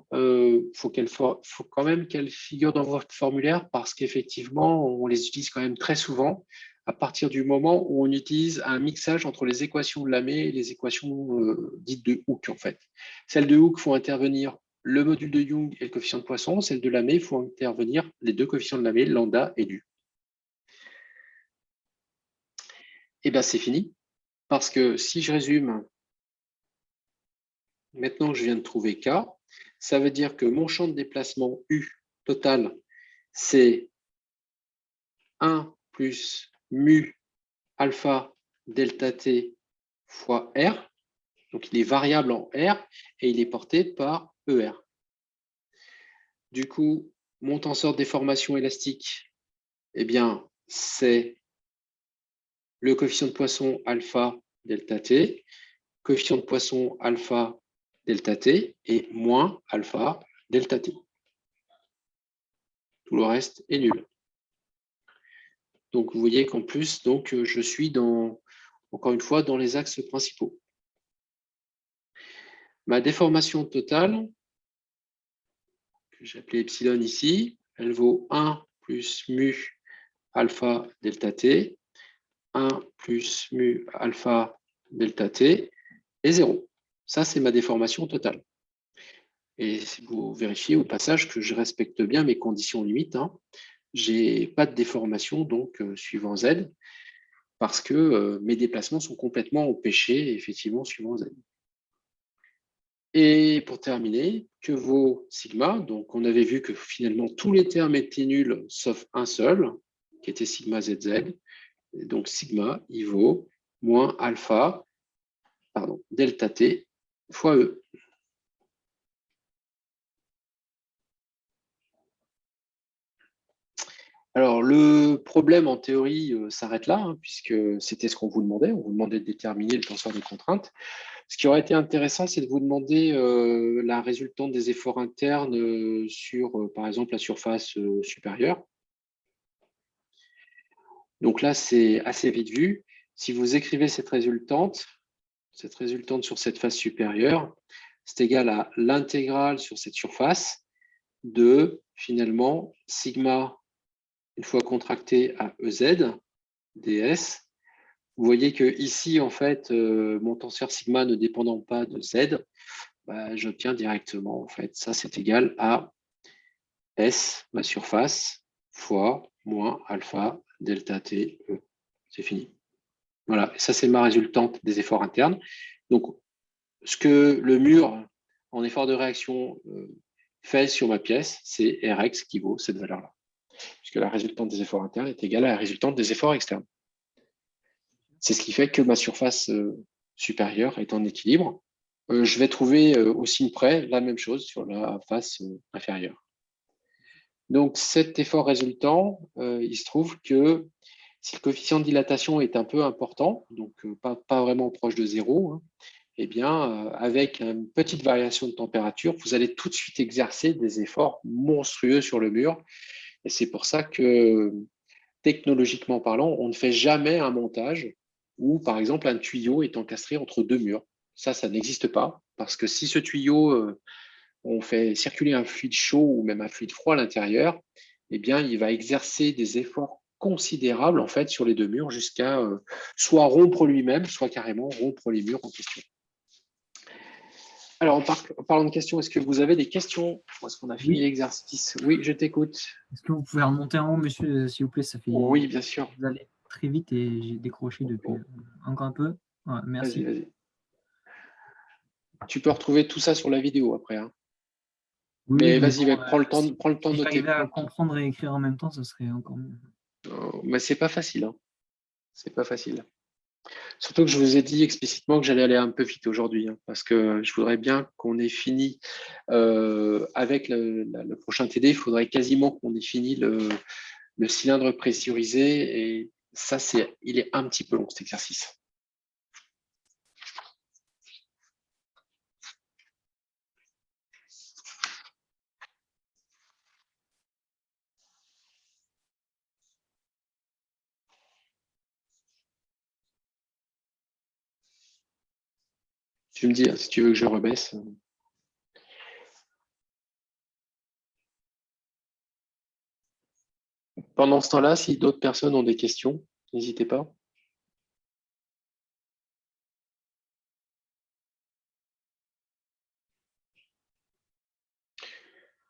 faut quand même qu'elles figurent dans votre formulaire parce qu'effectivement, on les utilise quand même très souvent à partir du moment où on utilise un mixage entre les équations de Lamé et les équations dites de Hooke, en fait. Celles de Hooke font intervenir le module de Young et le coefficient de Poisson. Celles de Lamé font intervenir les deux coefficients de Lamé, lambda et nu. Et bien, c'est fini. Parce que si je résume, maintenant que je viens de trouver K, ça veut dire que mon champ de déplacement U total, c'est 1 plus mu alpha delta T fois R. Donc, il est variable en R et il est porté par ER. Du coup, mon tenseur de déformation élastique, eh bien, c'est le coefficient de Poisson alpha delta T, coefficient de Poisson alpha delta T et moins alpha delta T. Tout le reste est nul. Donc, vous voyez qu'en plus, donc, je suis encore une fois dans les axes principaux. Ma déformation totale, que j'ai appelée epsilon ici, elle vaut 1 plus mu alpha delta T, 1 plus mu alpha delta T et 0. Ça, c'est ma déformation totale. Et si vous vérifiez au passage que je respecte bien mes conditions limites, hein, je n'ai pas de déformation donc suivant Z, parce que mes déplacements sont complètement empêchés, effectivement, suivant Z. Et pour terminer, que vaut sigma? Donc, on avait vu que finalement, tous les termes étaient nuls, sauf un seul, qui était sigma ZZ. Et donc, sigma, il vaut moins alpha, pardon, delta T fois E. Alors, le problème, en théorie, s'arrête là, hein, puisque c'était ce qu'on vous demandait. On vous demandait de déterminer le tenseur de contrainte. Ce qui aurait été intéressant, c'est de vous demander la résultante des efforts internes sur, par exemple, la surface supérieure. Donc là, c'est assez vite vu. Si vous écrivez cette résultante sur cette face supérieure, c'est égal à l'intégrale sur cette surface de, finalement, sigma, une fois contracté à EZ, ds. Vous voyez que ici, en fait, mon tenseur sigma ne dépendant pas de Z, bah, j'obtiens directement, en fait, ça c'est égal à S, ma surface, fois moins alpha delta T E. C'est fini. Voilà, et ça c'est ma résultante des efforts internes. Donc, ce que le mur en effort de réaction fait sur ma pièce, c'est Rx qui vaut cette valeur-là. Puisque la résultante des efforts internes est égale à la résultante des efforts externes. C'est ce qui fait que ma surface supérieure est en équilibre. Je vais trouver au signe près la même chose sur la face inférieure. Donc, cet effort résultant, il se trouve que si le coefficient de dilatation est un peu important, donc pas vraiment proche de 0, hein, eh bien, avec une petite variation de température, vous allez tout de suite exercer des efforts monstrueux sur le mur. Et c'est pour ça que, technologiquement parlant, on ne fait jamais un montage où, par exemple, un tuyau est encastré entre deux murs. Ça n'existe pas, parce que si ce tuyau, on fait circuler un fluide chaud ou même un fluide froid à l'intérieur, eh bien, il va exercer des efforts considérables en fait sur les deux murs jusqu'à soit rompre lui-même, soit carrément rompre les murs en question. Alors, en parlant de questions, est-ce que vous avez des questions? Est-ce qu'on a fini l'exercice? Oui, je t'écoute. Est-ce que vous pouvez remonter en haut, monsieur, s'il vous plaît? Ça fait. Oui, bien sûr. Vous allez très vite et j'ai décroché depuis encore un peu. Ouais, merci. Vas-y. Tu peux retrouver tout ça sur la vidéo après. Hein. Oui, mais mais vas-y, bon, prends le temps de si noter. j'arrivais à comprendre et écrire en même temps, ça serait encore mieux. Mais c'est pas facile. Hein. C'est pas facile. Surtout que je vous ai dit explicitement que j'allais aller un peu vite aujourd'hui, hein, parce que je voudrais bien qu'on ait fini avec le prochain TD. Il faudrait quasiment qu'on ait fini le cylindre pressurisé. Et ça, il est un petit peu long, cet exercice. Tu me dis si tu veux que je rebaisse. Pendant ce temps-là, si d'autres personnes ont des questions, n'hésitez pas.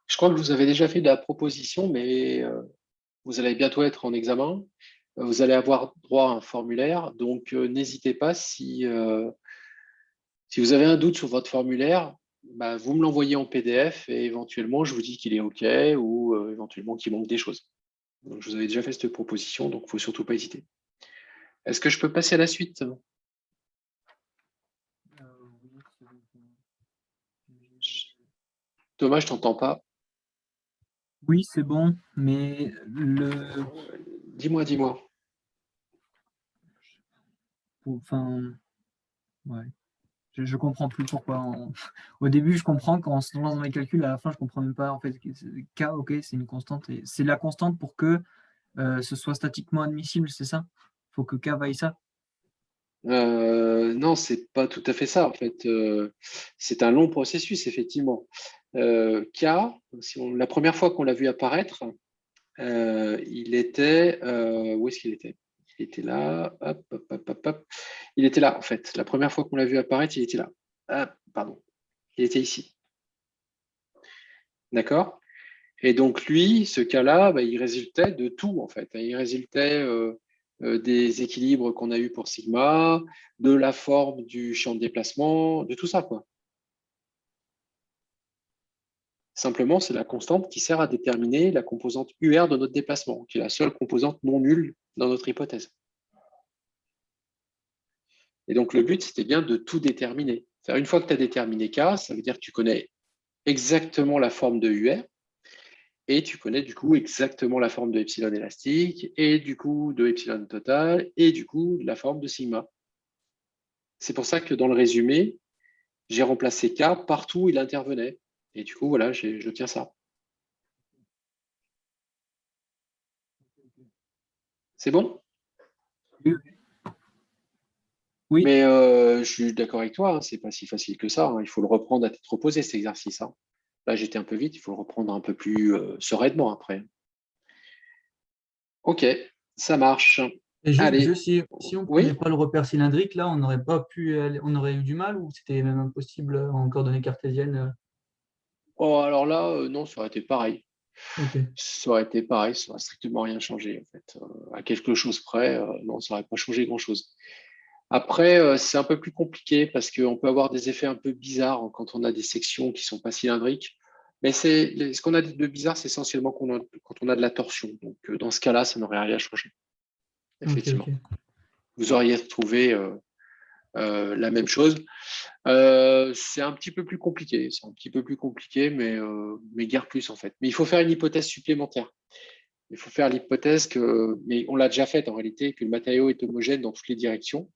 Je crois que vous avez déjà fait de la proposition, mais vous allez bientôt être en examen. Vous allez avoir droit à un formulaire, donc n'hésitez pas si vous avez un doute sur votre formulaire, bah, vous me l'envoyez en PDF et éventuellement je vous dis qu'il est OK ou éventuellement qu'il manque des choses. Donc, je vous avais déjà fait cette proposition, donc il ne faut surtout pas hésiter. Est-ce que je peux passer à la suite? Thomas, je ne t'entends pas. Oui, c'est bon, mais Dis-moi. Enfin, ouais. Je comprends plus pourquoi. Au début, je comprends quand on se lance dans les calculs, à la fin, je comprends même pas. En fait, K, ok, c'est une constante. Et c'est la constante pour que ce soit statiquement admissible, c'est ça? Il faut que K vaille ça? Non, c'est pas tout à fait ça. En fait, c'est un long processus, effectivement. K, la première fois qu'on l'a vu apparaître, il était. Où est-ce qu'il était? Il était là. Hop. Il était là, en fait. La première fois qu'on l'a vu apparaître, il était là. Pardon. Il était ici. D'accord? Et donc, lui, ce cas-là, bah, il résultait de tout, en fait. Il résultait des équilibres qu'on a eu pour sigma, de la forme du champ de déplacement, de tout ça, quoi. Simplement, c'est la constante qui sert à déterminer la composante UR de notre déplacement, qui est la seule composante non nulle dans notre hypothèse. Et donc, le but, c'était bien de tout déterminer. Une fois que tu as déterminé K, ça veut dire que tu connais exactement la forme de UR et tu connais du coup exactement la forme de epsilon élastique et du coup de epsilon total et du coup la forme de sigma. C'est pour ça que dans le résumé, j'ai remplacé K partout où il intervenait. Et du coup, voilà, je tiens ça. C'est bon? Oui. Mais je suis d'accord avec toi, hein, c'est pas si facile que ça, hein. Il faut le reprendre à tête reposée, cet exercice, hein. Là, j'étais un peu vite, il faut le reprendre un peu plus sereinement après. Ok, ça marche. Et juste, Allez, si on ne prenait oui. pas le repère cylindrique, là, on n'aurait pas pu on aurait eu du mal ou c'était même impossible en coordonnées cartésiennes? Oh, alors là, non, ça aurait été pareil. Ok. Ça aurait été pareil, ça n'aurait strictement rien changé, en fait. À quelque chose près, non, ça n'aurait pas changé grand-chose. Après, c'est un peu plus compliqué parce qu'on peut avoir des effets un peu bizarres quand on a des sections qui ne sont pas cylindriques. Mais ce qu'on a de bizarre, c'est essentiellement quand on a de la torsion. Donc, dans ce cas-là, ça n'aurait rien changé. Effectivement. Ok. Vous auriez retrouvé la même chose. C'est un petit peu plus compliqué. C'est un petit peu plus compliqué, mais guère plus, en fait. Mais il faut faire une hypothèse supplémentaire. Il faut faire l'hypothèse mais on l'a déjà faite en réalité, que le matériau est homogène dans toutes les directions.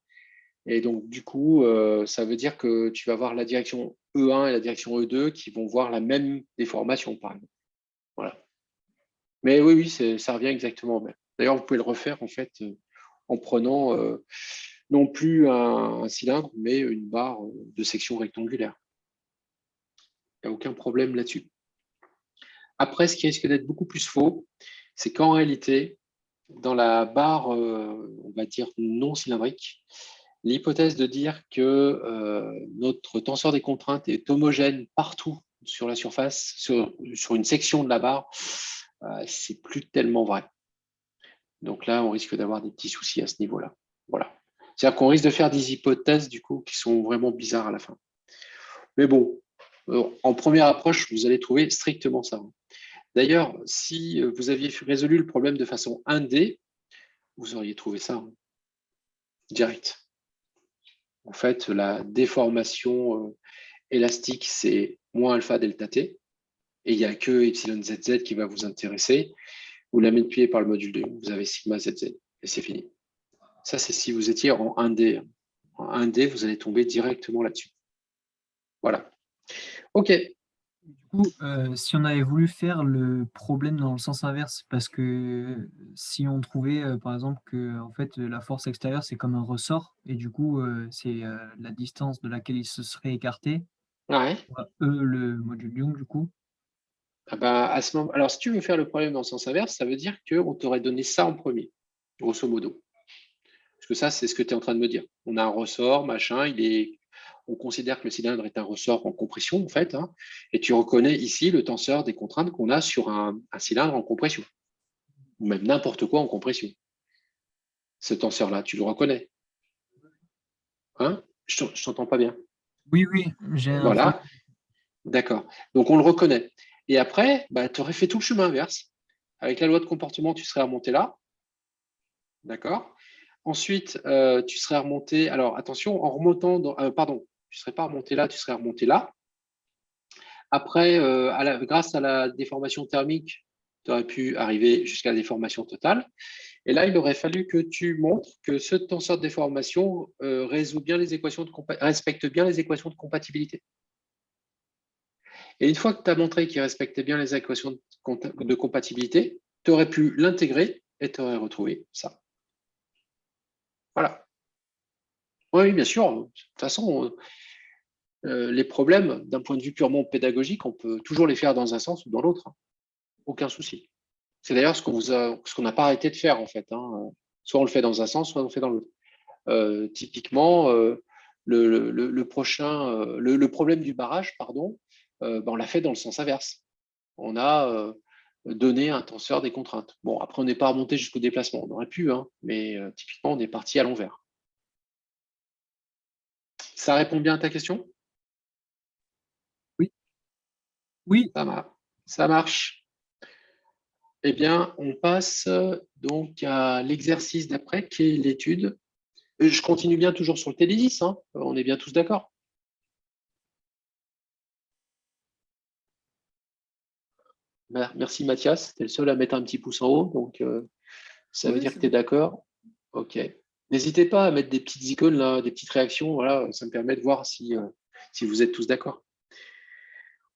Et donc, du coup, ça veut dire que tu vas avoir la direction E1 et la direction E2 qui vont voir la même déformation, par exemple. Voilà. Mais oui, ça revient exactement au même. D'ailleurs, vous pouvez le refaire en fait en prenant non plus un cylindre, mais une barre de section rectangulaire. Il n'y a aucun problème là-dessus. Après, ce qui risque d'être beaucoup plus faux, c'est qu'en réalité, dans la barre, on va dire non cylindrique, l'hypothèse de dire que notre tenseur des contraintes est homogène partout sur la surface, sur une section de la barre, c'est plus tellement vrai. Donc là, on risque d'avoir des petits soucis à ce niveau-là. Voilà. C'est-à-dire qu'on risque de faire des hypothèses du coup qui sont vraiment bizarres à la fin. Mais bon, en première approche, vous allez trouver strictement ça. D'ailleurs, si vous aviez résolu le problème de façon 1D, vous auriez trouvé ça direct. En fait, la déformation élastique, c'est moins alpha delta t, et il n'y a que epsilon zz qui va vous intéresser. Vous la multipliez par le module 2, vous avez sigma zz, et c'est fini. Ça, c'est si vous étiez en 1D. En 1D, vous allez tomber directement là-dessus. Voilà. OK. Du coup, si on avait voulu faire le problème dans le sens inverse, parce que si on trouvait, par exemple, que en fait, la force extérieure, c'est comme un ressort et du coup, c'est, la distance de laquelle il se serait écarté, Ouais. le module Young, du coup. Ah bah, à ce moment... Alors, si tu veux faire le problème dans le sens inverse, ça veut dire qu'on t'aurait donné ça en premier, grosso modo. Parce que ça, c'est ce que tu es en train de me dire. On a un ressort, machin, on considère que le cylindre est un ressort en compression, en fait, hein, et tu reconnais ici le tenseur des contraintes qu'on a sur un cylindre en compression, ou même n'importe quoi en compression. Ce tenseur-là, tu le reconnais. Hein? Je t'entends pas bien. Oui, j'ai un problème. Voilà, d'accord. Donc, on le reconnaît. Et après, bah, tu aurais fait tout le chemin inverse. Avec la loi de comportement, tu serais remonté là. D'accord. Ensuite, tu serais remonté. Alors, attention, en remontant. Pardon, tu ne serais pas remonté là, tu serais remonté là. Après, grâce à la déformation thermique, tu aurais pu arriver jusqu'à la déformation totale. Et là, il aurait fallu que tu montres que ce tenseur de déformation respecte bien les équations de compatibilité. Et une fois que tu as montré qu'il respectait bien les équations de compatibilité, tu aurais pu l'intégrer et tu aurais retrouvé ça. Voilà. Oui, bien sûr. De toute façon, les problèmes, d'un point de vue purement pédagogique, on peut toujours les faire dans un sens ou dans l'autre. Hein. Aucun souci. C'est d'ailleurs ce qu'on n'a pas arrêté de faire, en fait. Hein. Soit on le fait dans un sens, soit on le fait dans l'autre. Typiquement, le problème du barrage, pardon, on l'a fait dans le sens inverse. On a donné un tenseur des contraintes. Bon, après, on n'est pas remonté jusqu'au déplacement. On aurait pu, hein, mais typiquement, on est parti à l'envers. Ça répond bien à ta question? Oui, Ça marche. Eh bien, on passe donc à l'exercice d'après, qui est l'étude Je continue bien toujours sur le TD10, hein, on est bien tous d'accord. Merci Mathias, tu es le seul à mettre un petit pouce en haut, donc ça veut dire que tu es d'accord. Ok. N'hésitez pas à mettre des petites icônes, là, des petites réactions, voilà, ça me permet de voir si vous êtes tous d'accord.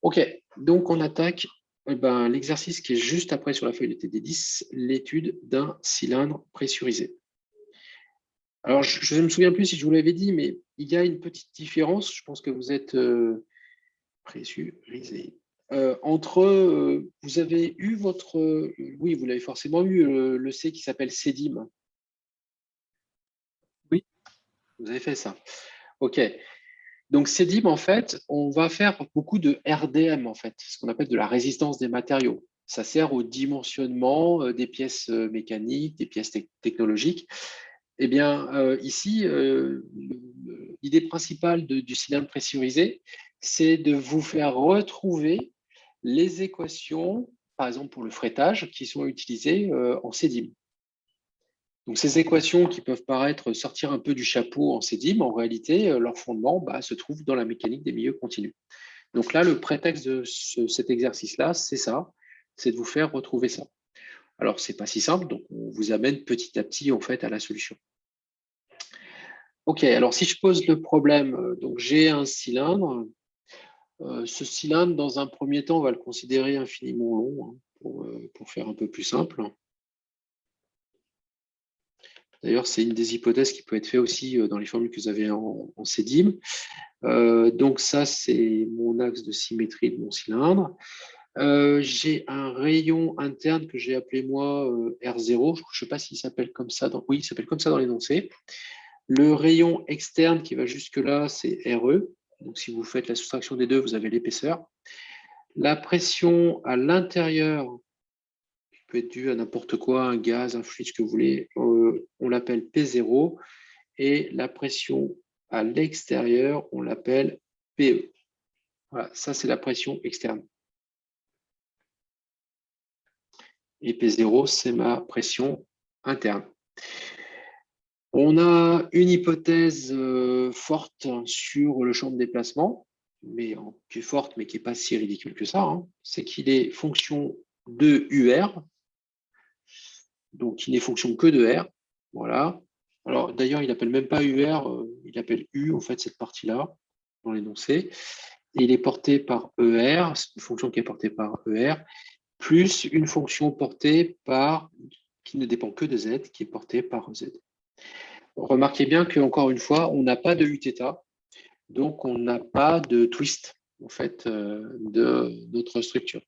Ok, donc on attaque l'exercice qui est juste après sur la feuille de TD10, l'étude d'un cylindre pressurisé. Alors, je ne me souviens plus si je vous l'avais dit, mais il y a une petite différence, je pense que vous êtes pressurisé. Entre, vous avez eu votre, oui, vous l'avez forcément eu, le C qui s'appelle CEDIM. Oui. Vous avez fait ça. Ok. Donc, CEDIM, en fait, on va faire beaucoup de RDM, en fait, ce qu'on appelle de la résistance des matériaux. Ça sert au dimensionnement des pièces mécaniques, des pièces technologiques. Eh bien, ici, l'idée principale du cylindre pressurisé, c'est de vous faire retrouver les équations, par exemple pour le frettage, qui sont utilisées en CEDIM. Donc, ces équations qui peuvent paraître sortir un peu du chapeau en CEDIM, en réalité, leur fondement se trouve dans la mécanique des milieux continus. Donc là, le prétexte de cet exercice-là, c'est ça, c'est de vous faire retrouver ça. Alors, ce n'est pas si simple, donc on vous amène petit à petit en fait, à la solution. Ok, alors si je pose le problème, donc j'ai un cylindre. Ce cylindre, dans un premier temps, on va le considérer infiniment long, hein, pour faire un peu plus simple. D'ailleurs, c'est une des hypothèses qui peut être faite aussi dans les formules que vous avez en CEDIM. Donc ça, c'est mon axe de symétrie de mon cylindre. J'ai un rayon interne que j'ai appelé moi R0. Je ne sais pas s'il s'appelle comme ça. Oui, il s'appelle comme ça dans l'énoncé. Le rayon externe qui va jusque-là, c'est RE. Donc, si vous faites la soustraction des deux, vous avez l'épaisseur. La pression à l'intérieur, qui peut être due à n'importe quoi, un gaz, un fluide, ce que vous voulez, on l'appelle P0. Et la pression à l'extérieur, on l'appelle PE. Voilà, ça, c'est la pression externe. Et P0, c'est ma pression interne. On a une hypothèse forte sur le champ de déplacement, mais qui est forte, mais qui n'est pas si ridicule que ça. Hein. C'est qu'il est fonction de UR, donc il n'est fonction que de R. Voilà. Alors d'ailleurs, il n'appelle même pas UR, il appelle U, en fait, cette partie-là, dans l'énoncé. Et il est porté par ER, c'est une fonction qui est portée par ER, plus une fonction portée par, qui ne dépend que de Z, qui est portée par Z. Remarquez bien qu'encore une fois, on n'a pas de Uθ, donc on n'a pas de twist en fait, de notre structure.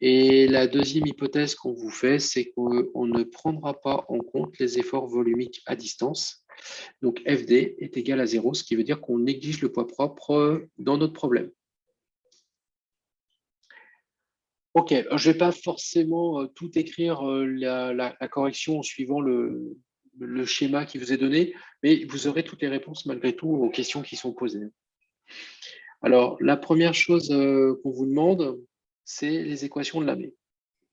Et la deuxième hypothèse qu'on vous fait, c'est qu'on ne prendra pas en compte les efforts volumiques à distance. Donc FD est égal à 0, ce qui veut dire qu'on néglige le poids propre dans notre problème. Ok, je ne vais pas forcément tout écrire la correction en suivant le schéma qui vous est donné, mais vous aurez toutes les réponses malgré tout aux questions qui sont posées. Alors, la première chose qu'on vous demande, c'est les équations de Lamé.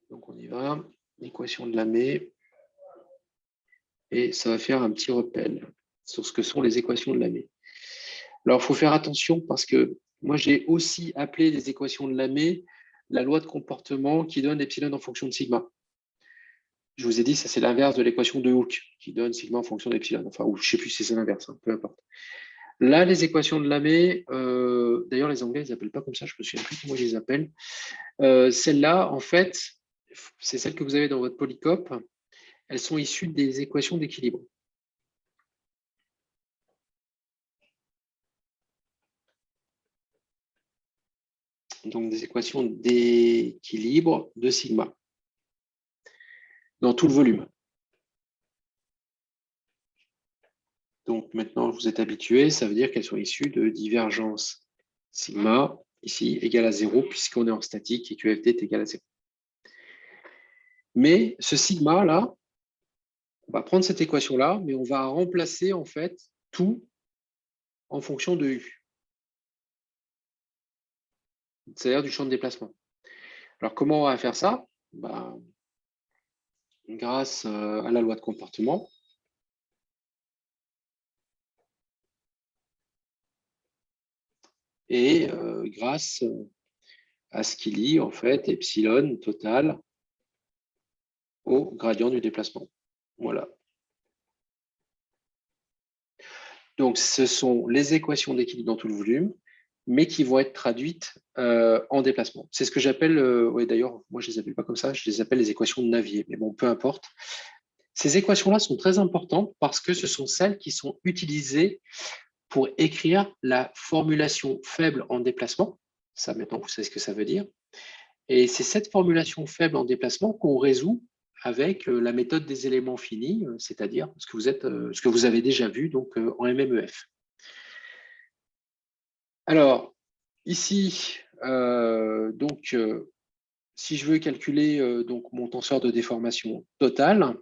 Donc, on y va, l'équation de Lamé, et ça va faire un petit rappel sur ce que sont les équations de Lamé. Alors, il faut faire attention parce que moi, j'ai aussi appelé les équations de Lamé la loi de comportement qui donne epsilon en fonction de sigma. Je vous ai dit, ça c'est l'inverse de l'équation de Hooke, qui donne sigma en fonction d'epsilon. Enfin, ou je ne sais plus si c'est l'inverse, hein, peu importe. Là, les équations de Lamé, d'ailleurs, les Anglais, ils ne appellent pas comme ça, je me souviens plus comment ils les appellent. Celles-là, en fait, c'est celles que vous avez dans votre polycope. Elles sont issues des équations d'équilibre. Donc, des équations d'équilibre de sigma dans tout le volume. Donc, maintenant, vous êtes habitués, ça veut dire qu'elles sont issues de divergence sigma, ici, égale à 0, puisqu'on est en statique et que FD est égal à 0. Mais ce sigma-là, on va prendre cette équation-là, mais on va remplacer, en fait, tout en fonction de U. C'est-à-dire du champ de déplacement. Alors, comment on va faire ça? Grâce à la loi de comportement. et grâce à ce qui lie en fait epsilon total au gradient du déplacement. Voilà. Donc, ce sont les équations d'équilibre dans tout le volume, mais qui vont être traduites en déplacement. C'est ce que j'appelle, ouais, d'ailleurs, moi je ne les appelle pas comme ça, je les appelle les équations de Navier, mais bon, peu importe. Ces équations-là sont très importantes parce que ce sont celles qui sont utilisées pour écrire la formulation faible en déplacement. Ça, maintenant, vous savez ce que ça veut dire. Et c'est cette formulation faible en déplacement qu'on résout avec la méthode des éléments finis, c'est-à-dire ce que vous avez déjà vu donc, en MMEF. Alors, ici, si je veux calculer donc, mon tenseur de déformation totale,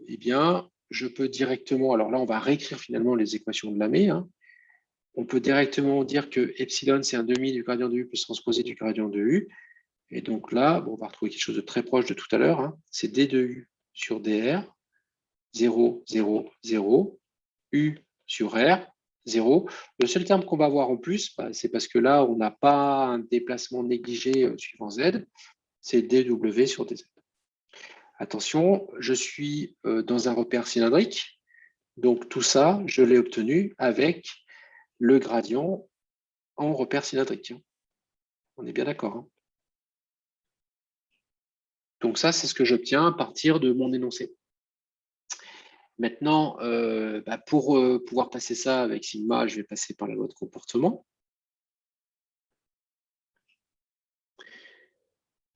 eh bien, je peux directement, alors là, on va réécrire finalement les équations de Lamé. Hein. On peut directement dire que epsilon, c'est un demi du gradient de U plus transposé du gradient de U. Et donc là, bon, on va retrouver quelque chose de très proche de tout à l'heure. Hein. C'est D de U sur dr, 0, 0, 0, U sur R, 0. Le seul terme qu'on va avoir en plus, bah, c'est parce que là, on n'a pas un déplacement négligé suivant Z, c'est dW sur dz. Attention, je suis dans un repère cylindrique, donc tout ça, je l'ai obtenu avec le gradient en repère cylindrique. On est bien d'accord. Hein. Donc ça, c'est ce que j'obtiens à partir de mon énoncé. Maintenant, pour pouvoir passer ça avec sigma, je vais passer par la loi de comportement,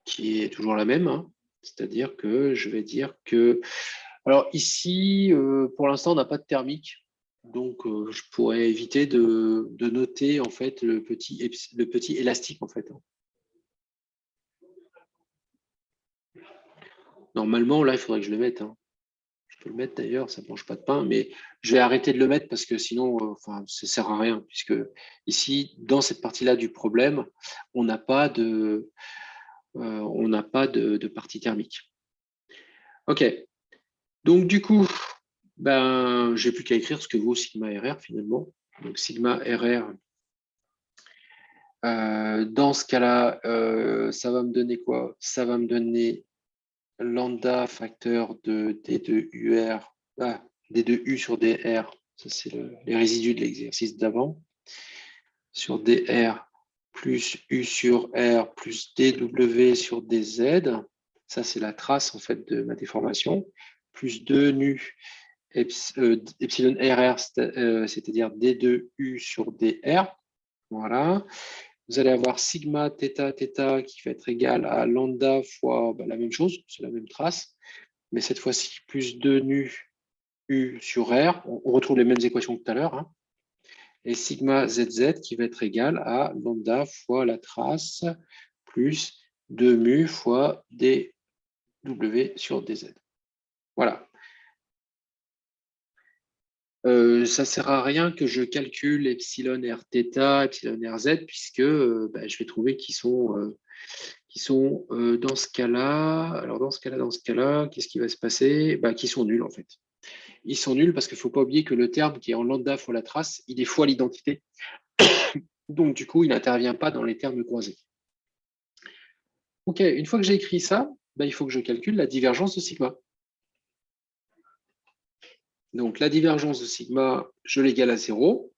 qui est toujours la même. Hein. C'est-à-dire que je vais dire que... Alors ici, pour l'instant, on n'a pas de thermique. Donc, je pourrais éviter de noter en fait le petit élastique en fait. Normalement, là, il faudrait que je le mette. Hein. Je peux le mettre d'ailleurs, ça ne mange pas de pain, mais je vais arrêter de le mettre parce que sinon, ça ne sert à rien, puisque ici, dans cette partie-là du problème, on n'a pas de partie thermique. OK. Donc, du coup, ben, j'ai plus qu'à écrire ce que vaut sigma RR finalement. Donc, sigma RR, dans ce cas-là, ça va me donner quoi? Ça va me donner lambda facteur de D2UR, D2U sur DR, ça c'est les résidus de l'exercice d'avant, sur DR plus U sur R plus DW sur DZ, ça c'est la trace en fait de ma déformation, plus 2 nu epsilon RR, c'est-à-dire D2U sur DR, voilà. Vous allez avoir sigma θ θ qui va être égal à lambda fois la même chose, c'est la même trace, mais cette fois-ci plus 2 nu U sur R. On retrouve les mêmes équations que tout à l'heure. Hein. Et sigma ZZ qui va être égal à lambda fois la trace plus 2 mu fois dW sur dz. Voilà. Ça ne sert à rien que je calcule epsilon rθ, epsilon rz, puisque je vais trouver qu'ils sont, dans ce cas-là. Alors, dans ce cas-là, qu'est-ce qui va se passer? Qu'ils sont nuls, en fait. Ils sont nuls parce qu'il ne faut pas oublier que le terme qui est en lambda fois la trace, il est fois l'identité. Donc, du coup, il n'intervient pas dans les termes croisés. OK, une fois que j'ai écrit ça, il faut que je calcule la divergence de sigma. Donc, la divergence de sigma, je l'égale à 0.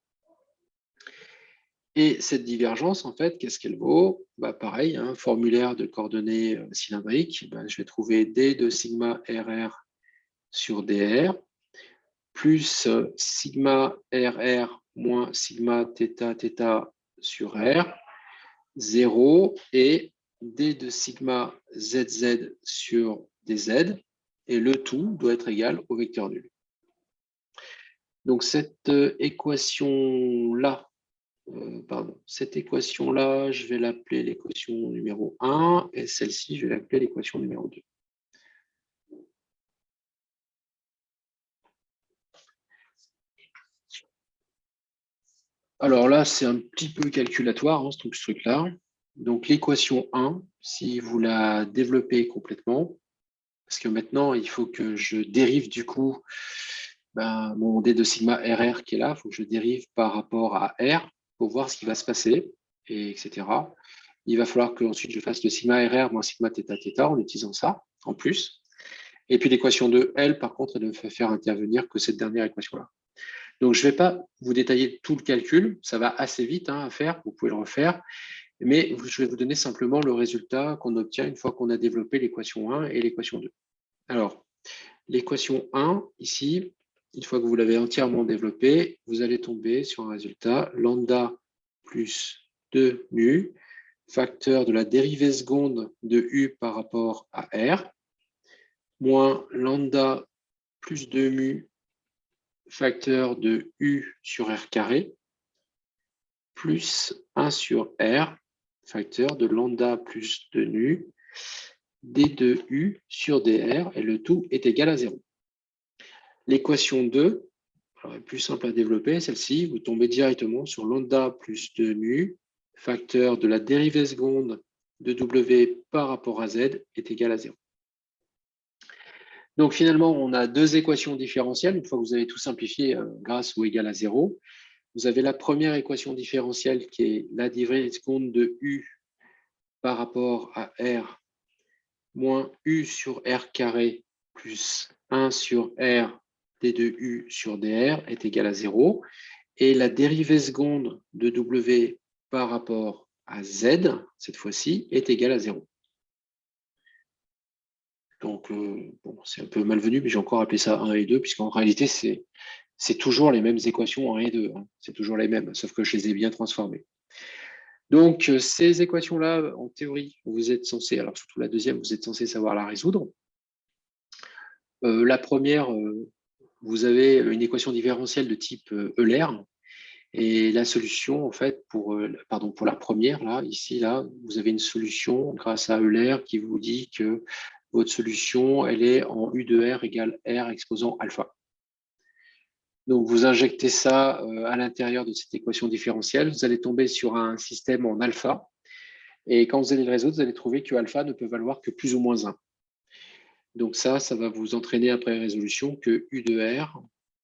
Et cette divergence, en fait, qu'est-ce qu'elle vaut? Pareil, hein, formulaire de coordonnées cylindriques, je vais trouver d de sigma RR sur dr plus sigma RR moins sigma θ θ sur R, 0, et d de sigma ZZ sur dz, et le tout doit être égal au vecteur nul. Donc cette équation-là, je vais l'appeler l'équation numéro 1, et celle-ci, je vais l'appeler l'équation numéro 2. Alors là, c'est un petit peu calculatoire, hein, ce truc-là. Donc l'équation 1, si vous la développez complètement, parce que maintenant, il faut que je dérive du coup mon d de sigma RR qui est là, il faut que je dérive par rapport à R. pour voir ce qui va se passer, et etc. Il va falloir que ensuite je fasse le sigma RR moins sigma θ θ en utilisant ça en plus. Et puis l'équation de L, par contre, elle ne fait faire intervenir que cette dernière équation-là. Donc, je ne vais pas vous détailler tout le calcul, ça va assez vite à faire, vous pouvez le refaire, mais je vais vous donner simplement le résultat qu'on obtient une fois qu'on a développé l'équation 1 et l'équation 2. Alors, l'équation 1, ici, une fois que vous l'avez entièrement développée, vous allez tomber sur un résultat lambda plus 2 mu, facteur de la dérivée seconde de U par rapport à R, moins lambda plus 2 mu, facteur de U sur R carré, plus 1 sur R, facteur de lambda plus 2 nu, D2U sur DR, et le tout est égal à 0. L'équation 2, alors, est plus simple à développer, celle-ci, vous tombez directement sur lambda plus 2 nu, facteur de la dérivée seconde de W par rapport à Z est égal à 0. Donc finalement, on a deux équations différentielles, une fois que vous avez tout simplifié grâce ou égal à 0. Vous avez la première équation différentielle qui est la dérivée seconde de U par rapport à R moins U sur R carré plus 1 sur R D2U sur DR est égal à 0. Et la dérivée seconde de W par rapport à Z, cette fois-ci, est égale à 0. Donc, bon, c'est un peu malvenu, mais j'ai encore appelé ça 1 et 2, puisqu'en réalité, c'est toujours les mêmes équations 1 et 2. Hein. C'est toujours les mêmes, sauf que je les ai bien transformées. Donc, ces équations-là, en théorie, vous êtes censé, alors surtout la deuxième, vous êtes censé savoir la résoudre. La première, vous avez une équation différentielle de type Euler. Et la solution, en fait, pour la première, là, ici, là, vous avez une solution grâce à Euler qui vous dit que votre solution, elle est en U de R égale R exposant alpha. Donc, vous injectez ça à l'intérieur de cette équation différentielle. Vous allez tomber sur un système en alpha. Et quand vous allez le résoudre, vous allez trouver que alpha ne peut valoir que plus ou moins 1. Donc ça va vous entraîner après résolution que U de R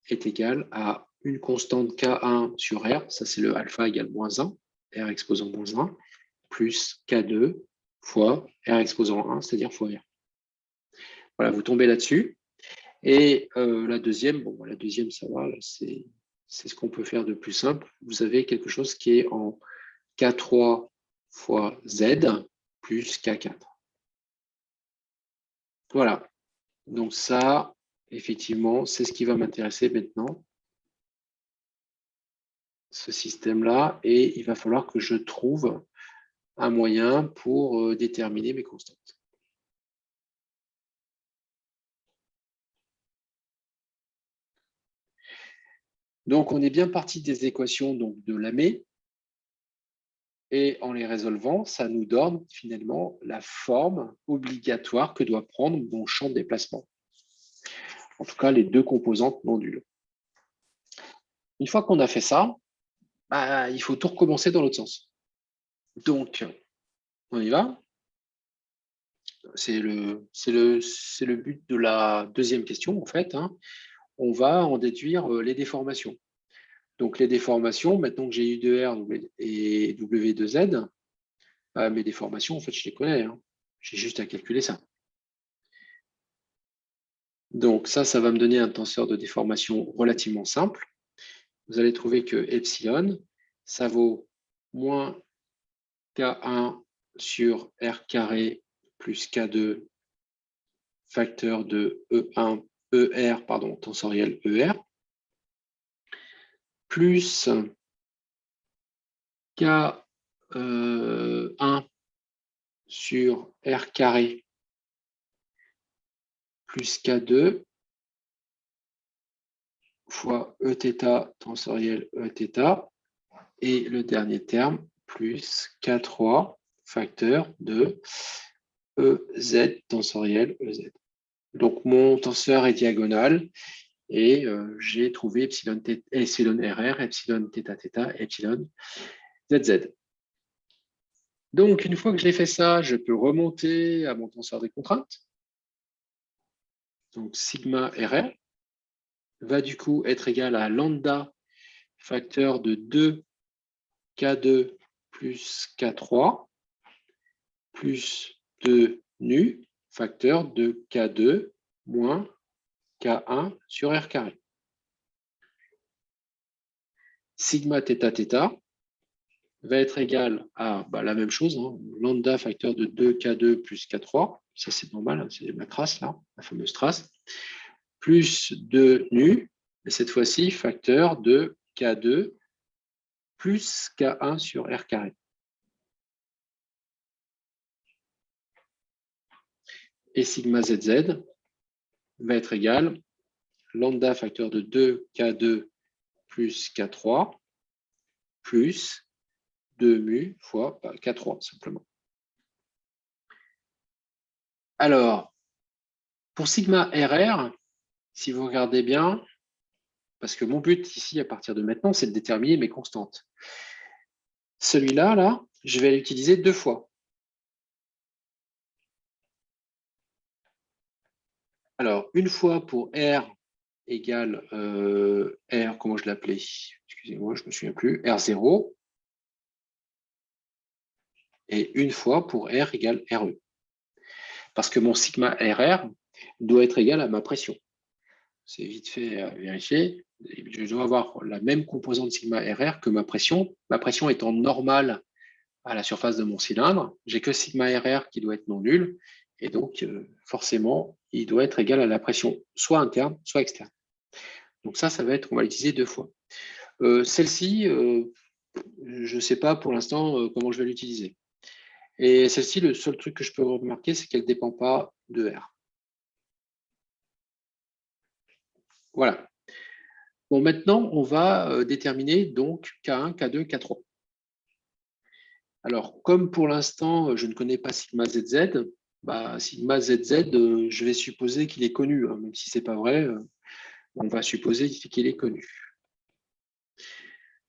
est égal à une constante K1 sur R, ça c'est le alpha égale moins 1, R exposant moins 1, plus K2 fois R exposant 1, c'est-à-dire fois R. Voilà, vous tombez là-dessus. Et la deuxième, bon, la deuxième, ça va, c'est ce qu'on peut faire de plus simple. Vous avez quelque chose qui est en K3 fois Z plus K4. Voilà. Donc ça, effectivement, c'est ce qui va m'intéresser maintenant, ce système-là, et il va falloir que je trouve un moyen pour déterminer mes constantes. Donc, on est bien parti des équations donc, de Lamé, et en les résolvant, ça nous donne finalement la forme obligatoire que doit prendre mon champ de déplacement. En tout cas, les deux composantes modules. Une fois qu'on a fait ça, bah, il faut tout recommencer dans l'autre sens. Donc, on y va. C'est le but de la deuxième question, en fait. Hein. On va en déduire les déformations. Donc, les déformations, maintenant que j'ai U de R et W de Z, mes déformations, en fait, je les connais. Hein. J'ai juste à calculer ça. Donc, ça va me donner un tenseur de déformation relativement simple. Vous allez trouver que epsilon, ça vaut moins K1 sur R carré plus K2 facteur de E1, ER, pardon, tensoriel ER, plus K1 sur R carré plus K2 fois Eθ tensoriel Eθ, et le dernier terme, plus K3 facteur de EZ tensoriel EZ. Donc, mon tenseur est diagonal et j'ai trouvé epsilon RR, epsilon θ, epsilon ZZ. Donc, une fois que j'ai fait ça, je peux remonter à mon tenseur des contraintes. Donc, sigma RR va du coup être égal à lambda facteur de 2 K2 plus K3 plus 2 nu, facteur de K2 moins K1 sur R carré. Sigma θ θ va être égal à la même chose, hein, lambda facteur de 2K2 plus K3, ça c'est normal, hein, c'est ma trace là, la fameuse trace, plus 2 nu, et cette fois-ci facteur de K2 plus K1 sur R carré. Et sigma ZZ va être égal lambda facteur de 2K2 plus K3 plus 2 mu fois K3 simplement. Alors, pour sigma RR, si vous regardez bien, parce que mon but ici, à partir de maintenant, c'est de déterminer mes constantes. Celui-là, là, je vais l'utiliser 2 fois. Alors, une fois pour R égale R, comment je l'appelais? Excusez-moi, je ne me souviens plus, R0. Et une fois pour R égale RE. Parce que mon sigma RR doit être égal à ma pression. C'est vite fait à vérifier. Je dois avoir la même composante sigma RR que ma pression. Ma pression étant normale à la surface de mon cylindre, j'ai que sigma RR qui doit être non nul. Et donc, forcément, il doit être égal à la pression soit interne, soit externe. Donc ça va être, on va l'utiliser 2 fois. Celle-ci, je ne sais pas pour l'instant comment je vais l'utiliser. Et celle-ci, le seul truc que je peux remarquer, c'est qu'elle ne dépend pas de R. Voilà. Bon, maintenant, on va déterminer donc K1, K2, K3. Alors, comme pour l'instant, je ne connais pas sigma ZZ, sigma ZZ, je vais supposer qu'il est connu, hein, même si ce n'est pas vrai, on va supposer qu'il est connu.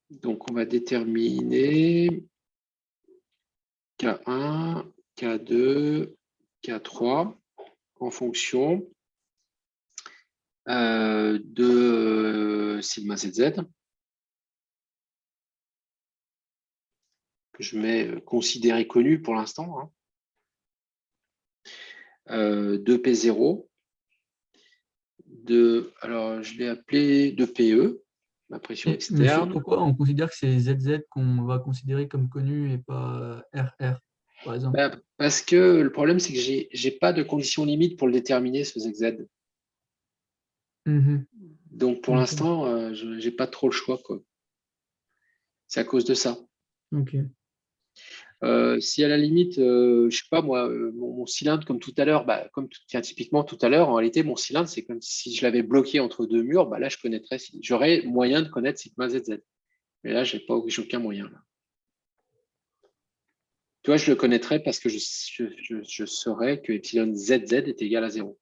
Donc, on va déterminer K1, K2, K3 en fonction de sigma ZZ, que je mets considéré connu pour l'instant, hein. De P0, alors je l'ai appelé de PE, ma pression externe. Monsieur, pourquoi on considère que c'est ZZ qu'on va considérer comme connu et pas RR, par exemple? Parce que le problème, c'est que je n'ai pas de condition limite pour le déterminer, ce ZZ. Donc, pour l'instant, je n'ai pas trop le choix, quoi. C'est à cause de ça. Ok. Si à la limite, je ne sais pas moi, mon cylindre, comme tout à l'heure, typiquement tout à l'heure, en réalité, mon cylindre, c'est comme si je l'avais bloqué entre 2 murs, là, j'aurais moyen de connaître sigma ZZ. Mais là, j'ai aucun moyen. Là. Tu vois, je le connaîtrais parce que je saurais que epsilon ZZ est égal à 0.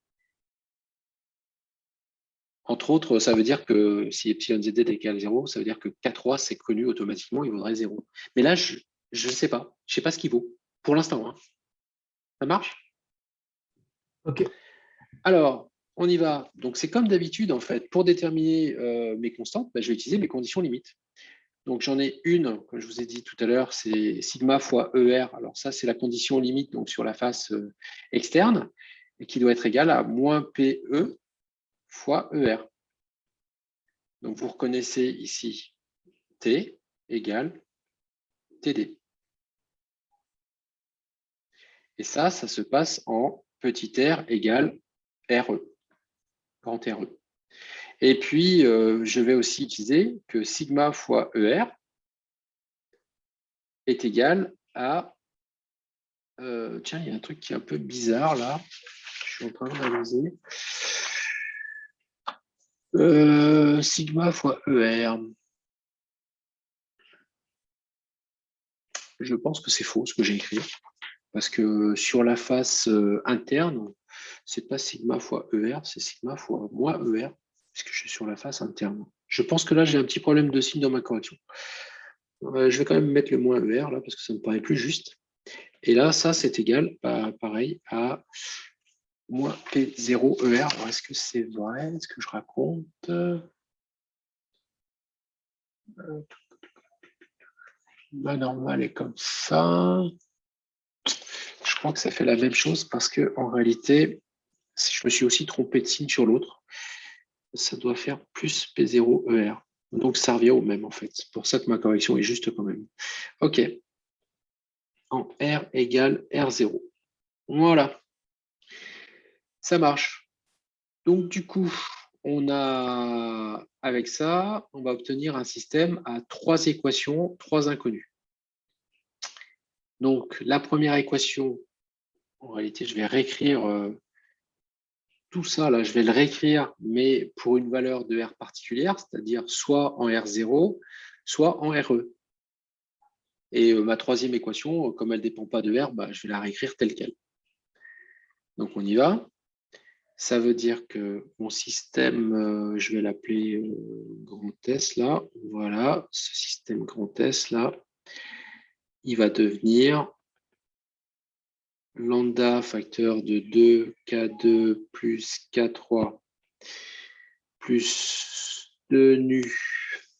Entre autres, ça veut dire que si epsilon ZZ est égal à 0, ça veut dire que K3, c'est connu automatiquement, il vaudrait 0. Mais là, je ne sais pas. Je ne sais pas ce qu'il vaut. Pour l'instant. Hein. Ça marche? Ok. Alors, on y va. Donc, c'est comme d'habitude, en fait. Pour déterminer mes constantes, je vais utiliser mes conditions limites. Donc, j'en ai une, comme je vous ai dit tout à l'heure, c'est sigma fois ER. Alors, ça, c'est la condition limite donc sur la face externe, et qui doit être égale à moins PE fois ER. Donc, vous reconnaissez ici T égale TD. Et ça se passe en petit r égale RE, grand RE. Et puis, je vais aussi utiliser que sigma fois ER est égal à... tiens, il y a un truc qui est un peu bizarre là. Je suis en train d'analyser. Sigma fois ER. Je pense que c'est faux ce que j'ai écrit. Parce que sur la face interne, c'est pas sigma fois ER, c'est sigma fois moins ER, puisque je suis sur la face interne. Je pense que là, j'ai un petit problème de signe dans ma correction. Je vais quand même mettre le moins ER là, parce que ça me paraît plus juste. Et là, ça, c'est égal, pareil, à moins P0 ER. Alors, est-ce que c'est vrai? Est-ce que je raconte? La normale est comme ça. Je crois que ça fait la même chose parce que en réalité, si je me suis aussi trompé de signe sur l'autre, ça doit faire plus P0ER. Donc ça revient au même en fait. C'est pour ça que ma correction est juste quand même. OK. En R égale R0. Voilà. Ça marche. Donc du coup, on a avec ça, on va obtenir un système à 3 équations, 3 inconnues. Donc la première équation, en réalité, je vais réécrire tout ça, là, je vais le réécrire, mais pour une valeur de R particulière, c'est-à-dire soit en R0, soit en RE. Et ma troisième équation, comme elle ne dépend pas de R, bah, je vais la réécrire telle qu'elle. Donc on y va. Ça veut dire que mon système, je vais l'appeler grand S là. Voilà, ce système grand S là, il va devenir lambda facteur de 2 K2 plus K3 plus 2 nu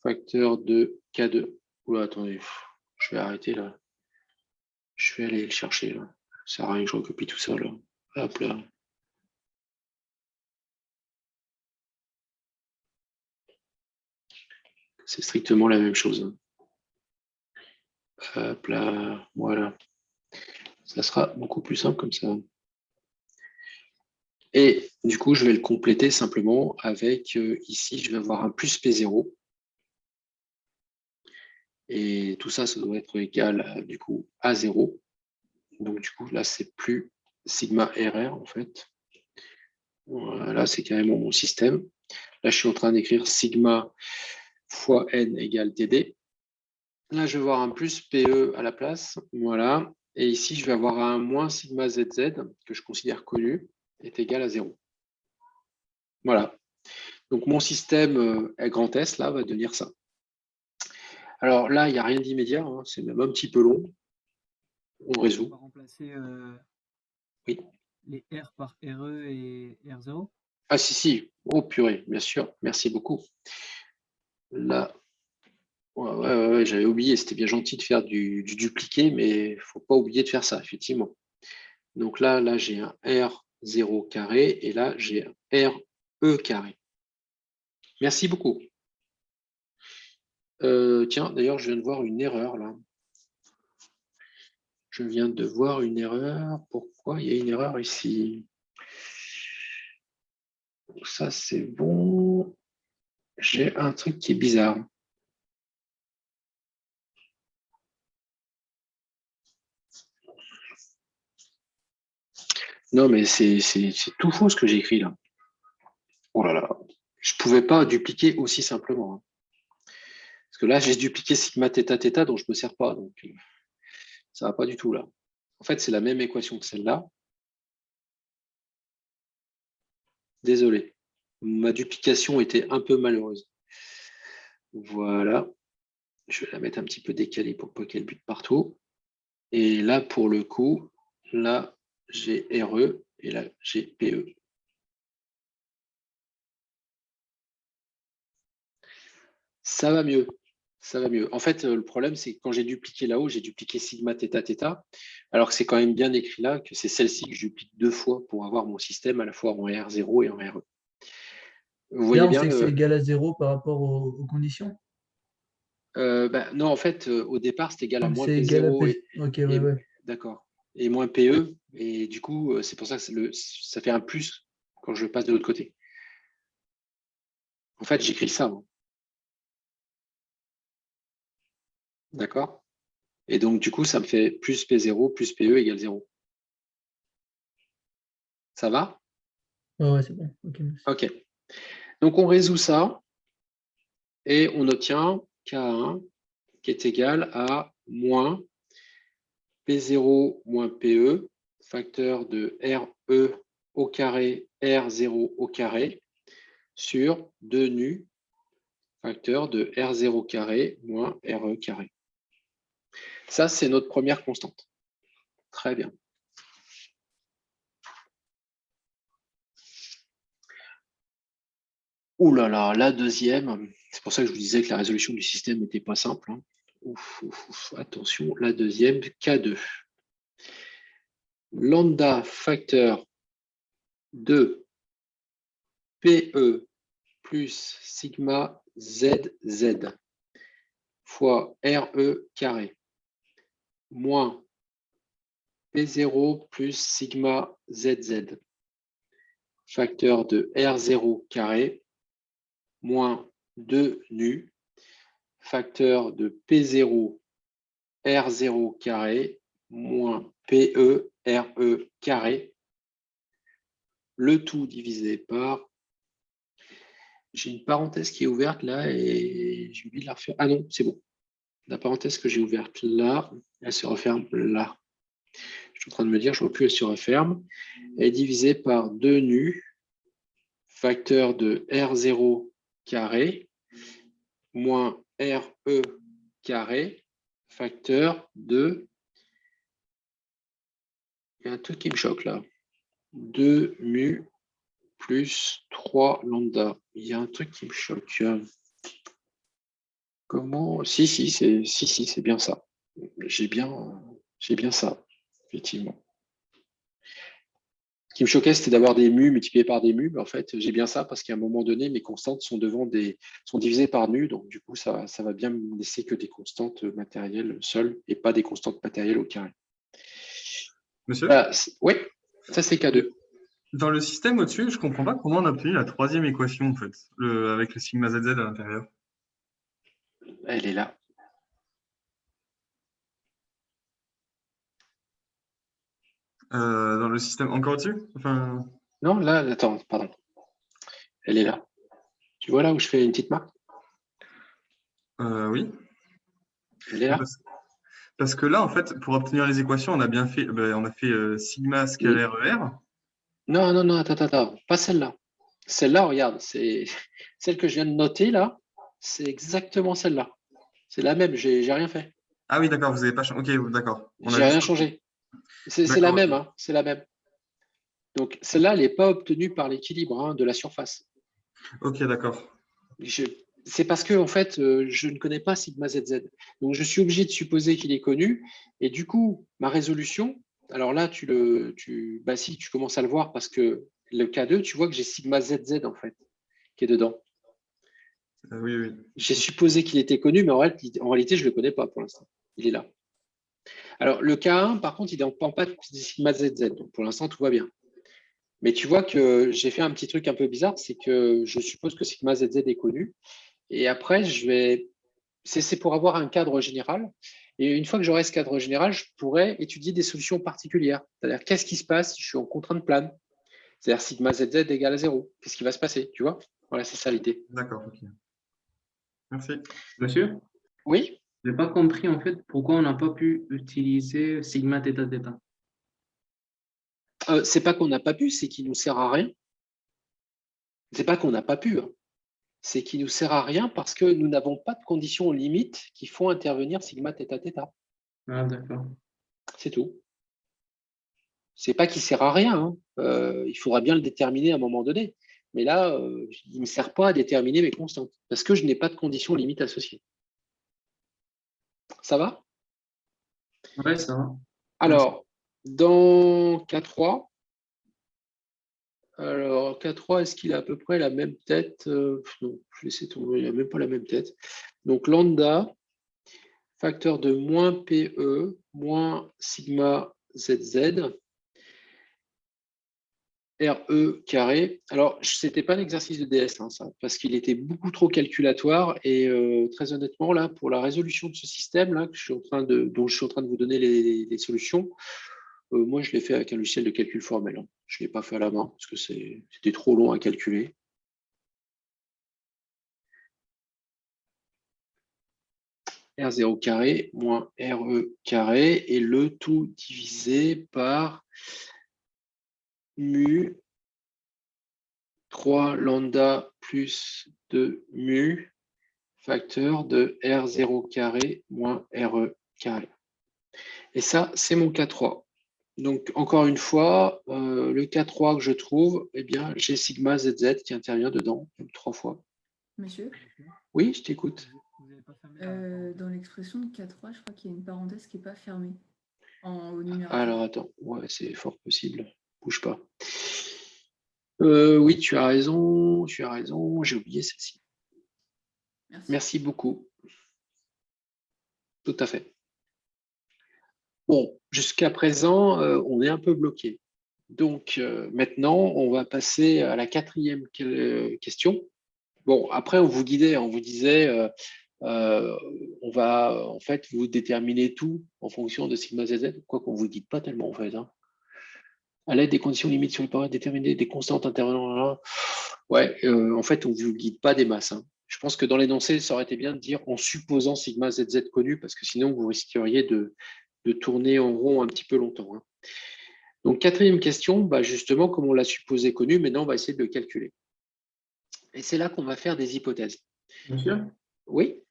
facteur de K2. Oula, attendez, je vais arrêter là. Je vais aller le chercher là. Ça sert à rien que je recopie tout ça là. Hop là. C'est strictement la même chose. Hop là, voilà. Ça sera beaucoup plus simple comme ça. Et du coup, je vais le compléter simplement avec, ici, je vais avoir un plus P0. Et tout ça, ça doit être égal du coup à 0. Donc du coup, là, c'est plus sigma RR en fait. Voilà, c'est carrément mon système. Là, je suis en train d'écrire sigma fois n égale TD. Là, je vais avoir un plus PE à la place. Voilà. Et ici, je vais avoir un moins sigma ZZ, que je considère connu, est égal à 0. Voilà. Donc, mon système grand S, là, va devenir ça. Alors là, il n'y a rien d'immédiat. Hein, c'est même un petit peu long. On résout. On va remplacer Oui. les R par RE et R0. Ah si, si. Oh purée, bien sûr. Merci beaucoup. Là, ouais, j'avais oublié. C'était bien gentil de faire du dupliqué, mais il ne faut pas oublier de faire ça, effectivement. Donc là j'ai un R0 carré et là, j'ai un RE carré. Merci beaucoup. Tiens, d'ailleurs, je viens de voir une erreur là. Je viens de voir une erreur. Pourquoi il y a une erreur ici? Ça, c'est bon. J'ai un truc qui est bizarre. Non, mais c'est tout faux ce que j'ai écrit là. Oh là là. Je ne pouvais pas dupliquer aussi simplement. Hein. Parce que là, j'ai dupliqué sigma θ θ dont je ne me sers pas. Donc, ça ne va pas du tout là. En fait, c'est la même équation que celle-là. Désolé. Ma duplication était un peu malheureuse. Voilà. Je vais la mettre un petit peu décalée pour pas qu'elle bute partout. Et là, pour le coup, là, j'ai RE et là, j'ai PE. Ça va mieux. Ça va mieux. En fait, le problème, c'est que quand j'ai dupliqué là-haut, j'ai dupliqué sigma θ θ, alors que c'est quand même bien écrit là que c'est celle-ci que je duplique 2 fois pour avoir mon système à la fois en R0 et en RE. Vous voyez Là, on bien sait que c'est égal à 0 par rapport aux conditions. non, en fait, au départ, c'est égal à moins C'est égal à P0 P. Ok, ouais. d'accord. Et moins PE. Et du coup, c'est pour ça que ça fait un plus quand je passe de l'autre côté. En fait, j'écris ça. Hein. D'accord? Et donc, du coup, ça me fait plus P0 plus PE égale 0. Ça va? Ouais, c'est bon. Ok, merci. OK. Donc, on résout ça et on obtient K1 qui est égal à moins P0 moins PE, facteur de RE au carré, R0 au carré, sur 2 nu, facteur de R0 carré moins RE carré. Ça, c'est notre première constante. Très bien. Ouh là là, la deuxième, c'est pour ça que je vous disais que la résolution du système n'était pas simple. Hein. attention, la deuxième, K2. Lambda facteur de PE plus sigma ZZ fois RE carré moins P0 plus sigma ZZ facteur de R0 carré moins 2 nu facteur de P0 R0 carré moins PE RE carré, le tout divisé par, j'ai une parenthèse qui est ouverte là et j'ai oublié de la refaire. Ah non, c'est bon. La parenthèse que j'ai ouverte là, elle se referme là. Je suis en train de me dire, je ne vois plus, elle se referme. Elle est divisée par 2 nu facteur de R0 carré moins RE carré facteur de, il y a un truc qui me choque là, 2 mu plus 3 lambda. Il y a un truc qui me choque. Comment? Si, c'est bien ça. J'ai bien ça, effectivement. Ce qui me choquait, c'était d'avoir des mu multipliés par des mu. Mais en fait, j'ai bien ça parce qu'à un moment donné, mes constantes sont divisées par nu. Donc, du coup, ça va bien me laisser que des constantes matérielles seules et pas des constantes matérielles au carré. Monsieur? Oui, ça c'est K2. Dans le système au-dessus, je ne comprends pas comment on a obtenu la troisième équation, en fait, avec le sigma ZZ à l'intérieur. Elle est là. Dans le système encore au-dessus? Enfin... Non, là, attends, pardon. Elle est là. Tu vois là où je fais une petite marque? Oui. Elle est là. Parce que là, en fait, pour obtenir les équations, on a bien fait, on a fait sigma scalaire ER. Non, attends. Pas celle-là. Celle-là, regarde, c'est celle que je viens de noter là. C'est exactement celle-là. C'est la même, j'ai rien fait. Ah oui, d'accord, vous n'avez pas changé. Ok, d'accord. J'ai rien changé. C'est la même, hein, c'est la même. Donc celle-là, elle n'est pas obtenue par l'équilibre de la surface. Ok, d'accord. C'est parce que en fait, je ne connais pas sigma ZZ. Donc je suis obligé de supposer qu'il est connu. Et du coup, ma résolution, alors là, si tu commences à le voir parce que le K2, tu vois que j'ai sigma ZZ en fait, qui est dedans. Oui. J'ai supposé qu'il était connu, mais en réalité, je ne le connais pas pour l'instant. Il est là. Alors, le K1, par contre, il ne dépend pas de sigma ZZ. Donc, pour l'instant, tout va bien. Mais tu vois que j'ai fait un petit truc un peu bizarre, c'est que je suppose que sigma ZZ est connu. Et après, c'est pour avoir un cadre général. Et une fois que j'aurai ce cadre général, je pourrais étudier des solutions particulières. C'est-à-dire, qu'est-ce qui se passe si je suis en contrainte plane? C'est-à-dire, sigma ZZ égale à 0. Qu'est-ce qui va se passer? Tu vois? Voilà, c'est ça l'idée. D'accord, ok. Merci. Monsieur, Oui? je n'ai pas compris en fait pourquoi on n'a pas pu utiliser sigma θ θ. C'est pas qu'on n'a pas pu, c'est qu'il ne nous sert à rien. C'est pas qu'on n'a pas pu, hein. C'est qu'il ne nous sert à rien parce que nous n'avons pas de conditions limites qui font intervenir sigma θ θ. Ah, d'accord. C'est tout. C'est pas qu'il sert à rien, hein. Il faudra bien le déterminer à un moment donné. Mais là, il ne me sert pas à déterminer mes constantes parce que je n'ai pas de conditions limites associées. Ça va? Ouais, ça va. Alors, dans K3, est-ce qu'il a à peu près la même tête? Non, je vais laisser tomber, il n'a même pas la même tête. Donc, lambda, facteur de moins PE, moins sigma ZZ, RE carré. Alors, ce n'était pas l'exercice de DS, hein, ça, parce qu'il était beaucoup trop calculatoire et très honnêtement, là, pour la résolution de ce système-là, dont je suis en train de vous donner les solutions, moi, je l'ai fait avec un logiciel de calcul formel, hein. Je ne l'ai pas fait à la main parce que c'était trop long à calculer. R0 carré moins RE carré et le tout divisé par mu 3 lambda plus 2 mu facteur de R0 carré moins RE carré. Et ça, c'est mon K3. Donc, encore une fois, le K3 que je trouve, eh bien, j'ai sigma ZZ qui intervient dedans, 3 fois. Monsieur, Oui, je t'écoute. dans l'expression de K3, je crois qu'il y a une parenthèse qui n'est pas fermée au numérateur. Alors, attends, ouais, c'est fort possible. Bouge pas. Oui, tu as raison, j'ai oublié celle-ci. Merci beaucoup. Tout à fait. Bon, jusqu'à présent, on est un peu bloqué. Donc, maintenant, on va passer à la 4e question. Bon, après, on vous guidait, on vous disait, on va en fait vous déterminer tout en fonction de sigma ZZ, quoi qu'on ne vous guide pas tellement en fait. Hein. À l'aide des conditions limites sur les paramètres déterminés, des constantes intervenant là. Ouais, en fait, on ne vous guide pas des masses. Hein. Je pense que dans l'énoncé, ça aurait été bien de dire en supposant sigma ZZ connu, parce que sinon, vous risqueriez de tourner en rond un petit peu longtemps. Hein. Donc, 4e question, bah, justement, comme on l'a supposé connu, maintenant, on va essayer de le calculer. Et c'est là qu'on va faire des hypothèses. Monsieur, Oui,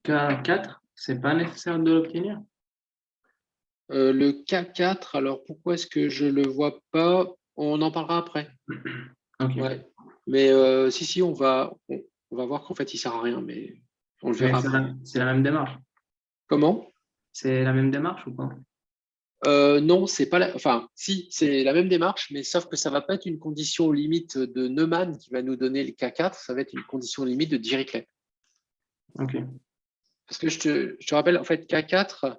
K4, c'est pas nécessaire de l'obtenir. le K4, alors pourquoi est-ce que je ne le vois pas? On en parlera après. Ok. Ouais. Mais si, on va voir qu'en fait, il ne sert à rien, mais on le Mais verra après. c'est la même démarche. Comment? C'est la même démarche ou pas? Non, c'est pas enfin, si, c'est la même démarche, mais sauf que ça ne va pas être une condition limite de Neumann qui va nous donner le K4, ça va être une condition limite de Dirichlet. Ok. Parce que je te rappelle, en fait, K4,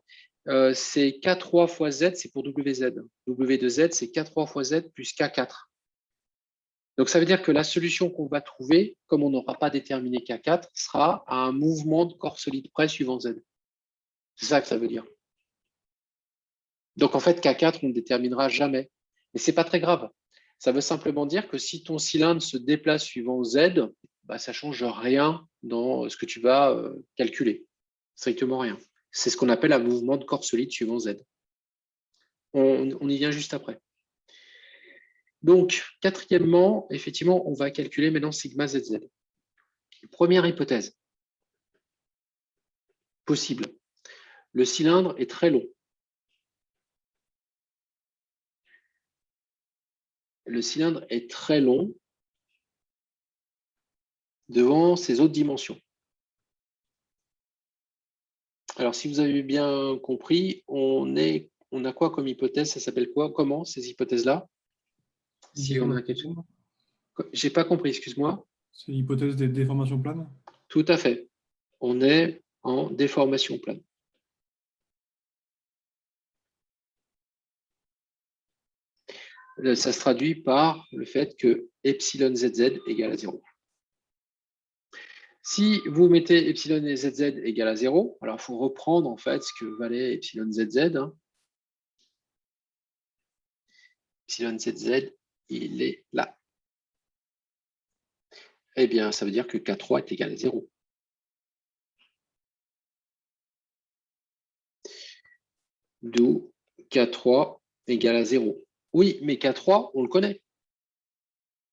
c'est K3 fois Z, c'est pour WZ. W de Z, c'est K3 fois Z plus K4. Donc, ça veut dire que la solution qu'on va trouver, comme on n'aura pas déterminé K4, sera à un mouvement de corps solide près suivant Z. C'est ça que ça veut dire. Donc, en fait, K4, on ne déterminera jamais. Mais ce n'est pas très grave. Ça veut simplement dire que si ton cylindre se déplace suivant Z, bah, ça ne change rien dans ce que tu vas calculer. Strictement rien. C'est ce qu'on appelle un mouvement de corps solide suivant Z. On y vient juste après. Donc, 4e, effectivement, on va calculer maintenant sigma ZZ. Première hypothèse possible. Le cylindre est très long. Le cylindre est très long devant ses autres dimensions. Alors, si vous avez bien compris, on a quoi comme hypothèse? Ça s'appelle quoi? Comment, ces hypothèses-là? Si on a quelque chose. J'ai pas compris, excuse-moi. C'est l'hypothèse des déformations planes? Tout à fait. On est en déformation plane. Ça se traduit par le fait que epsilon ZZ égale à 0. Si vous mettez epsilon et ZZ égale à 0, alors il faut reprendre en fait ce que valait epsilon ZZ. Hein. Epsilon ZZ, il est là. Eh bien, ça veut dire que K3 est égal à 0. D'où K3 égale à 0. Oui, mais K3, on le connaît.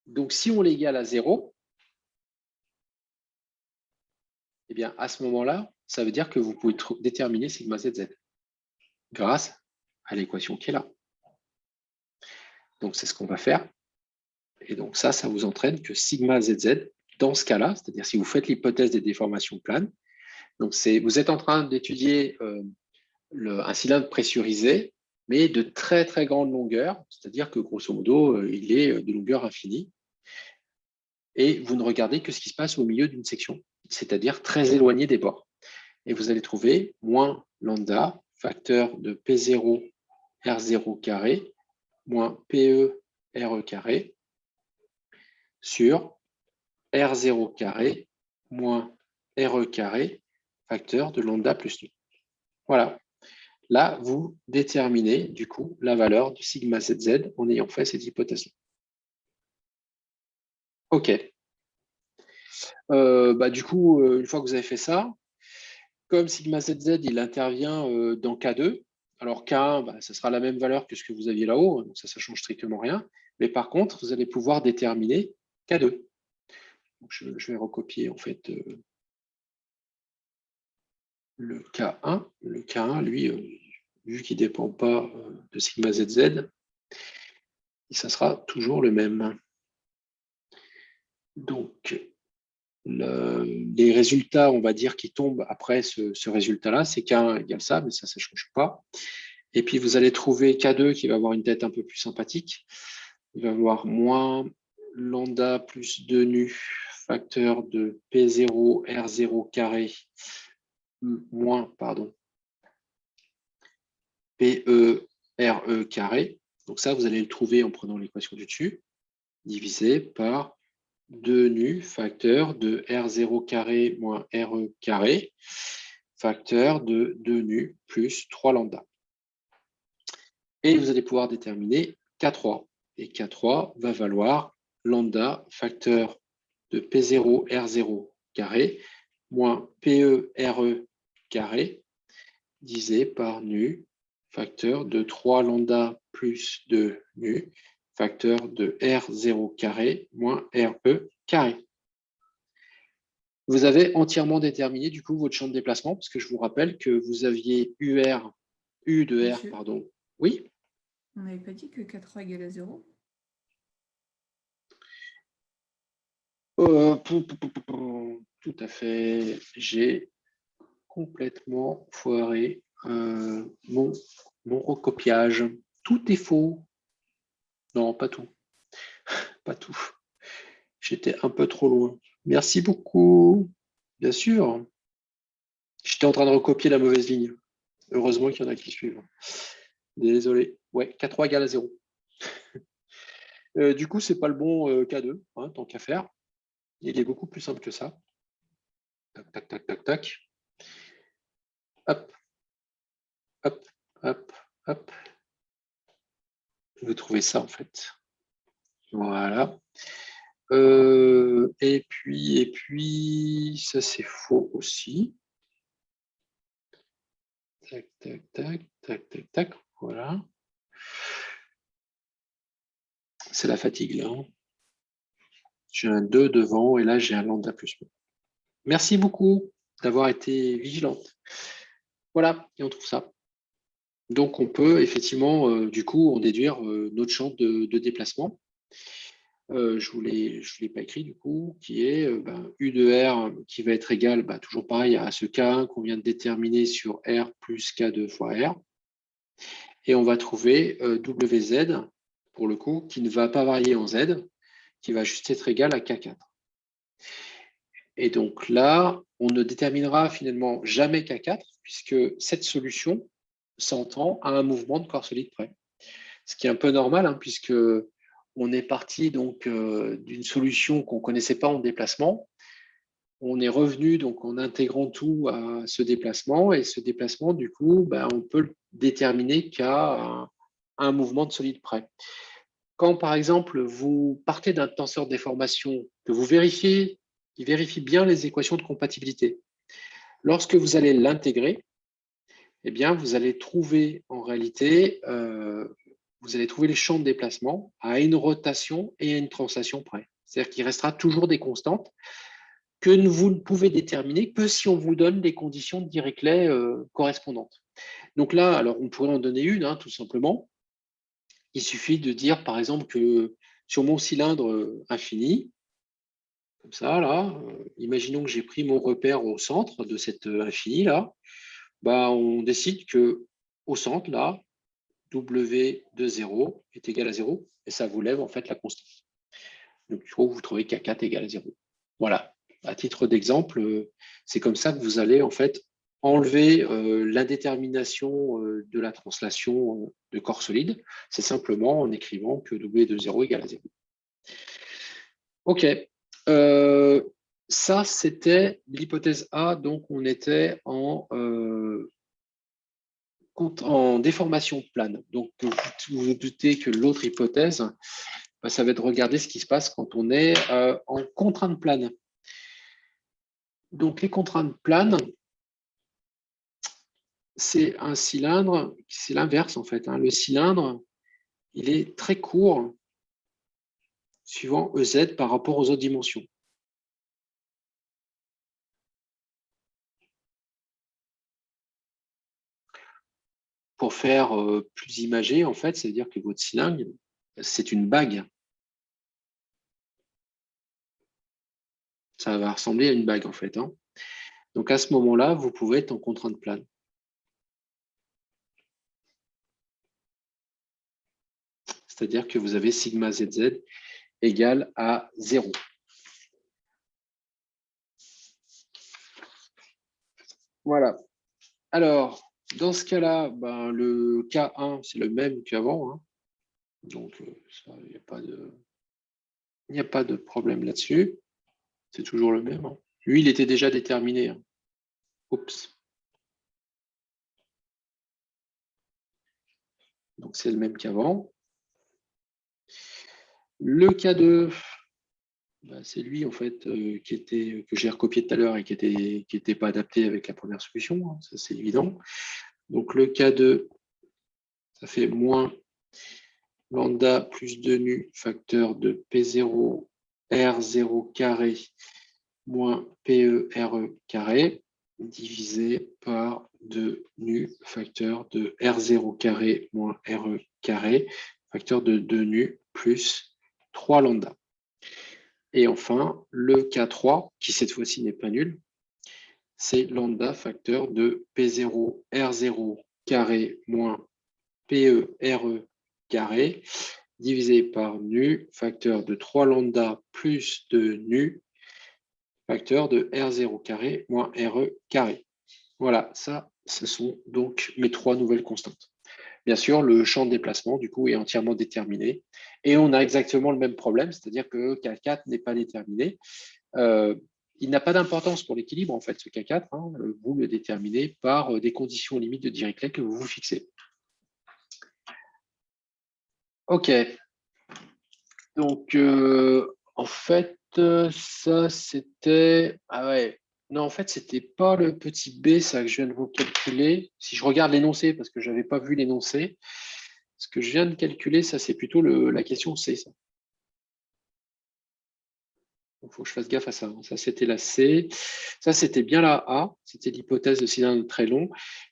Donc, si on l'égale à 0, eh bien, à ce moment-là, ça veut dire que vous pouvez déterminer sigma ZZ grâce à l'équation qui est là. Donc, c'est ce qu'on va faire. Et donc, ça vous entraîne que sigma ZZ, dans ce cas-là, c'est-à-dire si vous faites l'hypothèse des déformations planes, donc vous êtes en train d'étudier un cylindre pressurisé, mais de très, très grande longueur, c'est-à-dire que, grosso modo, il est de longueur infinie. Et vous ne regardez que ce qui se passe au milieu d'une section, c'est-à-dire très éloigné des bords. Et vous allez trouver moins lambda, facteur de P0 R0 carré, moins PE RE carré, sur R0 carré, moins RE carré, facteur de lambda plus nu. Voilà. Là, vous déterminez, du coup, la valeur du sigma ZZ en ayant fait cette hypothèse-là. OK. Du coup, une fois que vous avez fait ça, comme sigma ZZ, il intervient dans K2, alors K1, ça sera la même valeur que ce que vous aviez là-haut, donc ça ne change strictement rien. Mais par contre, vous allez pouvoir déterminer K2. Donc, je vais recopier en fait le K1. Le K1, lui, vu qu'il ne dépend pas de sigma ZZ, ça sera toujours le même. Donc, les résultats, on va dire, qui tombent après ce résultat-là, c'est K1 égale ça, mais ça ne change pas. Et puis, vous allez trouver K2 qui va avoir une tête un peu plus sympathique. Il va avoir moins lambda plus 2 nu facteur de P0 R0 carré moins, pardon, PE RE carré. Donc ça, vous allez le trouver en prenant l'équation du dessus, divisé par 2 nu facteur de R0 carré moins RE carré, facteur de 2 nu plus 3 lambda. Et vous allez pouvoir déterminer K3. Et K3 va valoir lambda facteur de P0 R0 carré moins PE RE carré divisé par nu facteur de 3 lambda plus 2 nu facteur de R0 carré moins RE carré. Vous avez entièrement déterminé du coup votre champ de déplacement, parce que je vous rappelle que vous aviez U de R, pardon. Oui. On n'avait pas dit que K3 égale à 0? Tout à fait. J'ai complètement foiré mon recopiage. Tout est faux. Non, pas tout. Pas tout. J'étais un peu trop loin. Merci beaucoup. Bien sûr. J'étais en train de recopier la mauvaise ligne. Heureusement qu'il y en a qui suivent. Désolé. Ouais, K3 égale à 0. Du coup, ce n'est pas le bon K2, hein, tant qu'à faire. Il est beaucoup plus simple que ça. Tac, tac, tac, tac, tac. Hop. Hop, hop, hop. Vous trouvez ça, en fait. Voilà. Et puis, ça, c'est faux aussi. Tac, tac, tac, tac, tac, tac. Voilà. C'est la fatigue, là. J'ai un 2 devant et là, j'ai un lambda plus. Merci beaucoup d'avoir été vigilante. Voilà, et on trouve ça. Donc, on peut effectivement, du coup, en déduire notre champ de déplacement. Je ne l'ai pas écrit, du coup, qui est U de R qui va être égal, toujours pareil, à ce K1 qu'on vient de déterminer sur R plus K2 fois R. Et on va trouver WZ, pour le coup, qui ne va pas varier en Z, qui va juste être égal à K4. Et donc là, on ne déterminera finalement jamais K4, puisque cette solution s'entend à un mouvement de corps solide près. Ce qui est un peu normal, hein, puisque on est parti donc d'une solution qu'on ne connaissait pas en déplacement. On est revenu donc en intégrant tout à ce déplacement, et ce déplacement, du coup, on peut le déterminer qu'à un mouvement de solide près. Quand, par exemple, vous partez d'un tenseur de déformation, que vous vérifiez, il vérifie bien les équations de compatibilité. Lorsque vous allez l'intégrer, eh bien, vous allez trouver en réalité, vous allez trouver les champs de déplacement à une rotation et à une translation près. C'est-à-dire qu'il restera toujours des constantes que vous ne pouvez déterminer que si on vous donne les conditions de Dirichlet correspondantes. Donc là, alors on pourrait en donner une, hein, tout simplement. Il suffit de dire, par exemple, que sur mon cylindre infini, comme ça, là, imaginons que j'ai pris mon repère au centre de cet infini-là, on décide qu'au centre, là, W de 0 est égal à 0, et ça vous lève en fait la constante. Donc, il faut que vous trouvez K4 égale à 0. Voilà, à titre d'exemple, c'est comme ça que vous allez en fait enlever l'indétermination de la translation de corps solide. C'est simplement en écrivant que W de 0 égale à 0. OK. Ça, c'était l'hypothèse A, donc on était en déformation plane. Donc, vous vous doutez que l'autre hypothèse, ça va être de regarder ce qui se passe quand on est en contrainte plane. Donc, les contraintes planes, c'est un cylindre, c'est l'inverse en fait. Hein. Le cylindre, il est très court suivant EZ par rapport aux autres dimensions. Pour faire plus imagé, en fait, c'est-à-dire que votre cylindre, c'est une bague. Ça va ressembler à une bague, en fait, hein. Donc, à ce moment-là, vous pouvez être en contrainte plane. C'est-à-dire que vous avez sigma ZZ égale à 0. Voilà. Alors, dans ce cas-là, ben, le K1, c'est le même qu'avant, hein. Donc, il n'y a pas de problème là-dessus. C'est toujours le même, hein. Lui, il était déjà déterminé, hein. Oups. Donc, c'est le même qu'avant. Le K2, ben, c'est lui, en fait, que j'ai recopié tout à l'heure et qui était pas adapté avec la première solution, hein. Ça, c'est évident. Donc, le K2, ça fait moins lambda plus 2 nu facteur de P0 R0 carré moins PE RE carré divisé par 2 nu facteur de R0 carré moins RE carré facteur de 2 nu plus 3 lambda. Et enfin, le K3, qui cette fois-ci n'est pas nul, c'est lambda facteur de P0 R0 carré moins PE RE carré divisé par nu facteur de 3 lambda plus de nu facteur de R0 carré moins RE carré. Voilà, ça, ce sont donc mes 3 nouvelles constantes. Bien sûr, le champ de déplacement, du coup, est entièrement déterminé. Et on a exactement le même problème, c'est-à-dire que K4 n'est pas déterminé. Il n'a pas d'importance pour l'équilibre, en fait, ce K4. Hein, vous le déterminez par des conditions limites de Dirichlet que vous vous fixez. OK. Donc, en fait, ça, c'était... Ah ouais. Non, en fait, c'était pas le petit b, ça, que je viens de vous calculer. Si je regarde l'énoncé, parce que je n'avais pas vu l'énoncé, ce que je viens de calculer, ça, c'est plutôt la question C, ça. Il faut que je fasse gaffe à ça. Ça, c'était la C. Ça, c'était bien la A. C'était l'hypothèse de cylindre très long.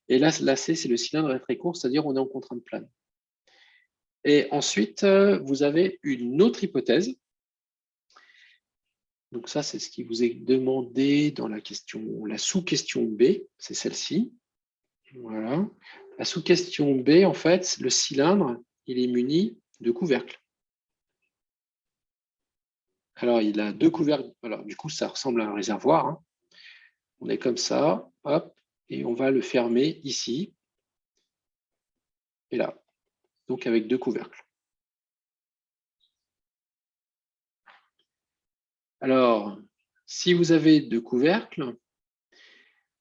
Et là, la C, c'est le cylindre très court, c'est-à-dire on est en contrainte plane. Et ensuite, vous avez une autre hypothèse. Donc ça, c'est ce qui vous est demandé dans la sous-question B, c'est celle-ci. Voilà. La sous-question B, en fait, le cylindre, il est muni de couvercles. Alors, il a 2 couvercles. Alors, du coup, ça ressemble à un réservoir, hein. On est comme ça, hop, et on va le fermer ici et là. Donc, avec 2 couvercles. Alors, si vous avez 2 couvercles,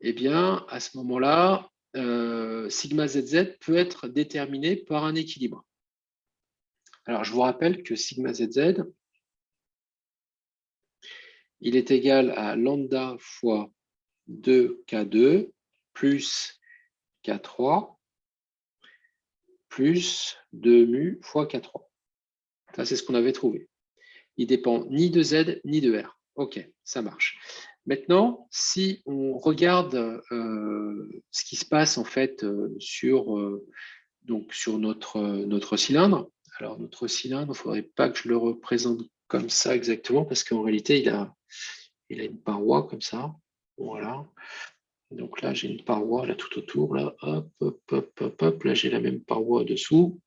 eh bien, à ce moment-là, sigma ZZ peut être déterminé par un équilibre. Alors, je vous rappelle que sigma ZZ, il est égal à lambda fois 2K2 plus K3 plus 2 mu fois K3. Ça, c'est ce qu'on avait trouvé. Il dépend ni de Z ni de R. OK, ça marche. Maintenant, si on regarde ce qui se passe en fait sur notre cylindre, alors notre cylindre, il ne faudrait pas que je le représente comme ça exactement parce qu'en réalité, il a une paroi comme ça. Voilà. Donc là, j'ai une paroi là tout autour. Là, hop, hop, hop, hop, hop. Là, j'ai la même paroi dessous.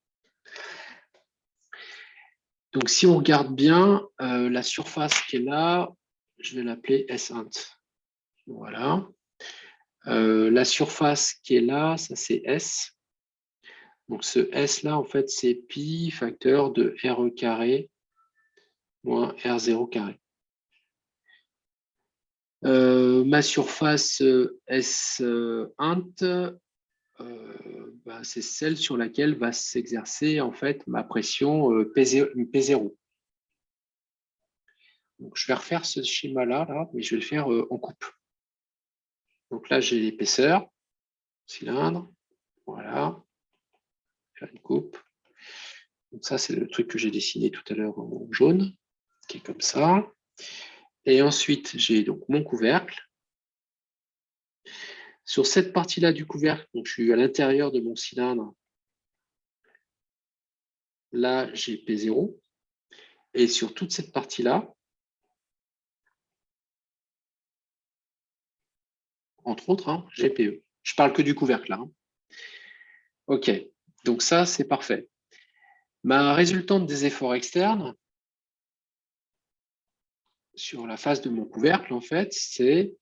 Donc, si on regarde bien, la surface qui est là, je vais l'appeler S1. Voilà. La surface qui est là, ça c'est S. Donc, ce S-là, en fait, c'est pi facteur de RE carré moins R0 carré. Ma surface S1, c'est celle sur laquelle va s'exercer en fait ma pression P0. Donc, je vais refaire ce schéma-là, mais je vais le faire en coupe. Donc là, j'ai l'épaisseur, cylindre, voilà, faire une coupe. Donc ça, c'est le truc que j'ai dessiné tout à l'heure en jaune, qui est comme ça. Et ensuite, j'ai donc mon couvercle. Sur cette partie-là du couvercle, donc je suis à l'intérieur de mon cylindre. Là, j'ai P0. Et sur toute cette partie-là, entre autres, hein, GPE. Je parle que du couvercle là. Hein. OK, donc ça, c'est parfait. Ma résultante des efforts externes, sur la face de mon couvercle, en fait, c'est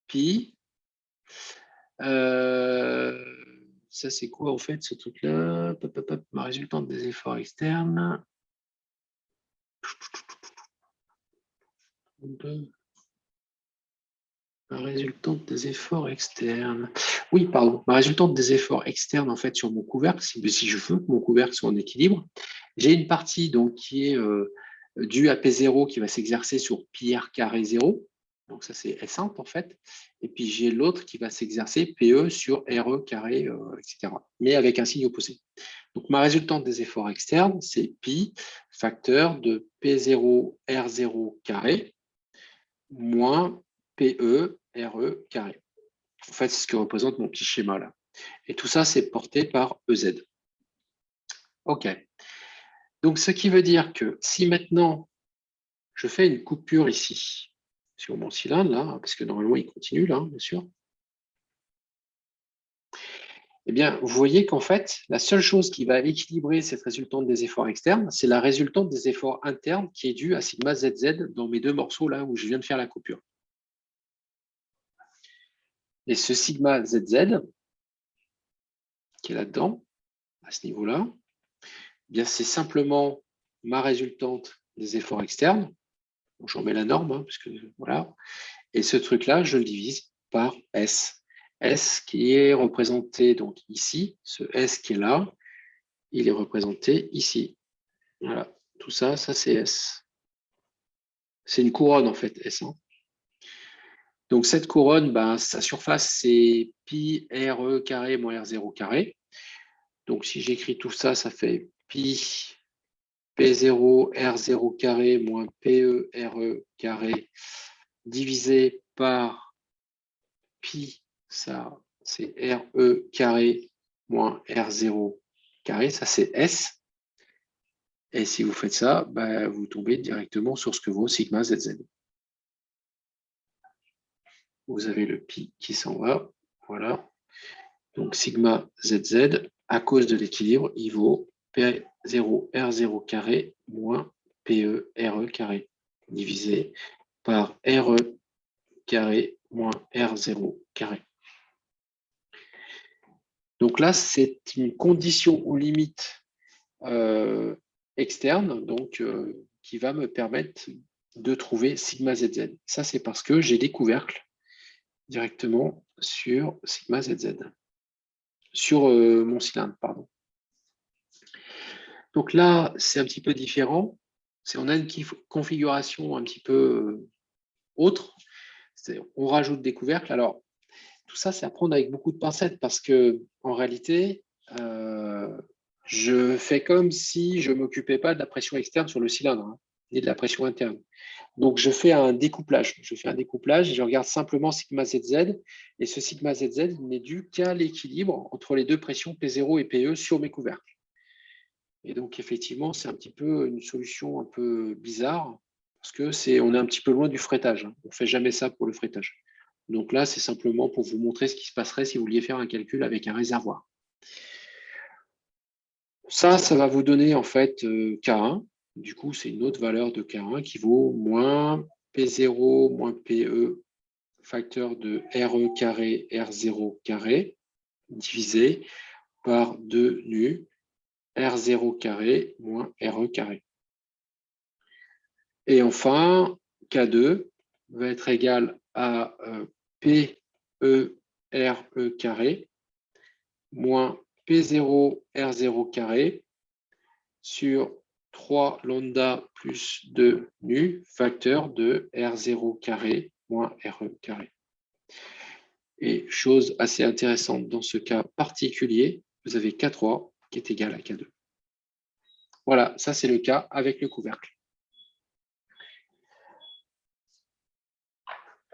pi. Ça, c'est quoi, en fait, ce truc-là? Ma résultante des efforts externes. Ma résultante des efforts externes. Oui, pardon. Ma résultante des efforts externes, en fait, sur mon couvercle, si je veux que mon couvercle soit en équilibre, j'ai une partie donc, qui est due à P0 qui va s'exercer sur pi r carré 0. Donc ça, c'est S1 en fait. Et puis j'ai l'autre qui va s'exercer PE sur RE carré, etc. Mais avec un signe opposé. Donc ma résultante des efforts externes, c'est pi facteur de P0 R0 carré moins PE RE carré. En fait, c'est ce que représente mon petit schéma là. Et tout ça, c'est porté par EZ. OK. Donc, ce qui veut dire que si maintenant, je fais une coupure ici, sur mon cylindre, là, parce que normalement, il continue, là, bien sûr, eh bien, vous voyez qu'en fait, la seule chose qui va équilibrer cette résultante des efforts externes, c'est la résultante des efforts internes qui est due à sigma ZZ dans mes deux morceaux, là, où je viens de faire la coupure. Et ce sigma ZZ, qui est là-dedans, à ce niveau-là, eh bien, c'est simplement ma résultante des efforts externes. Bon, j'en mets la norme, hein, parce que voilà. Et ce truc-là, je le divise par S. S qui est représenté donc ici, ce S qui est là, il est représenté ici. Voilà, tout ça, ça c'est S. C'est une couronne en fait, S. Hein. Donc cette couronne, ben, sa surface c'est pi RE carré moins R0 carré. Donc si j'écris tout ça, ça fait pi P0 R0 carré moins PE RE carré divisé par pi, ça c'est RE carré moins R0 carré, ça c'est S. Et si vous faites ça, bah, vous tombez directement sur ce que vaut sigma ZZ. Vous avez le pi qui s'en va, voilà. Donc sigma ZZ, à cause de l'équilibre, il vaut P0 R0 carré moins PE RE carré, divisé par RE carré moins R0 carré. Donc là, c'est une condition aux limites externe, donc qui va me permettre de trouver sigma ZZ. Ça, c'est parce que j'ai des couvercles directement sur sigma ZZ, sur mon cylindre, pardon. Donc là, c'est un petit peu différent. On a une configuration un petit peu autre. On rajoute des couvercles. Alors, tout ça, c'est à prendre avec beaucoup de pincettes parce que en réalité, je fais comme si je ne m'occupais pas de la pression externe sur le cylindre, hein, ni de la pression interne. Donc, je fais un découplage. Je fais un découplage et je regarde simplement sigma ZZ. Et ce sigma ZZ n'est dû qu'à l'équilibre entre les deux pressions P0 et PE sur mes couvercles. Et donc, effectivement, c'est un petit peu une solution un peu bizarre parce que on est un petit peu loin du frettage. Hein. On ne fait jamais ça pour le frettage. Donc là, c'est simplement pour vous montrer ce qui se passerait si vous vouliez faire un calcul avec un réservoir. Ça va vous donner en fait K1. Du coup, c'est une autre valeur de K1 qui vaut moins P0 moins PE facteur de RE carré R0 carré divisé par 2 nu R0 carré moins RE carré. Et enfin, K2 va être égal à PE RE carré moins P0 R0 carré sur 3 lambda plus 2 nu facteur de R0 carré moins RE carré. Et chose assez intéressante dans ce cas particulier, vous avez K3 qui est égal à K2. Voilà, ça c'est le cas avec le couvercle.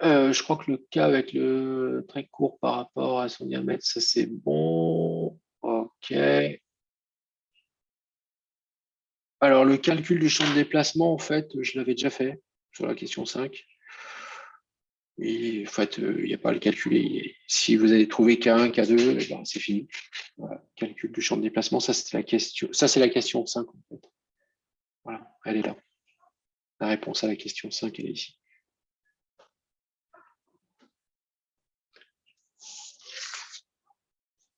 Je crois que le cas avec le trait court par rapport à son diamètre, ça c'est bon. OK. Alors, le calcul du champ de déplacement, en fait, je l'avais déjà fait sur la question 5. Et en fait, il n'y a pas à le calculer. Si vous avez trouvé K1, K2, eh ben, c'est fini. Voilà. Calcul du champ de déplacement, ça c'est la question. Ça, c'est la question 5, en fait. Voilà, elle est là. La réponse à la question 5, elle est ici.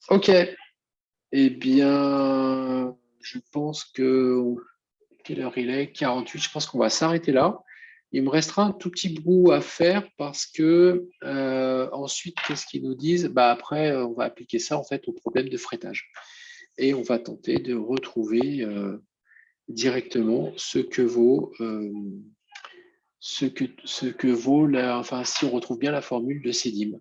OK. Eh bien, je pense que... Quelle heure il est? 48. Je pense qu'on va s'arrêter là. Il me restera un tout petit bout à faire parce que ensuite, qu'est-ce qu'ils nous disent? Bah, après, on va appliquer ça en fait au problème de frettage. Et on va tenter de retrouver directement ce que vaut enfin, si on retrouve bien la formule de CEDIM.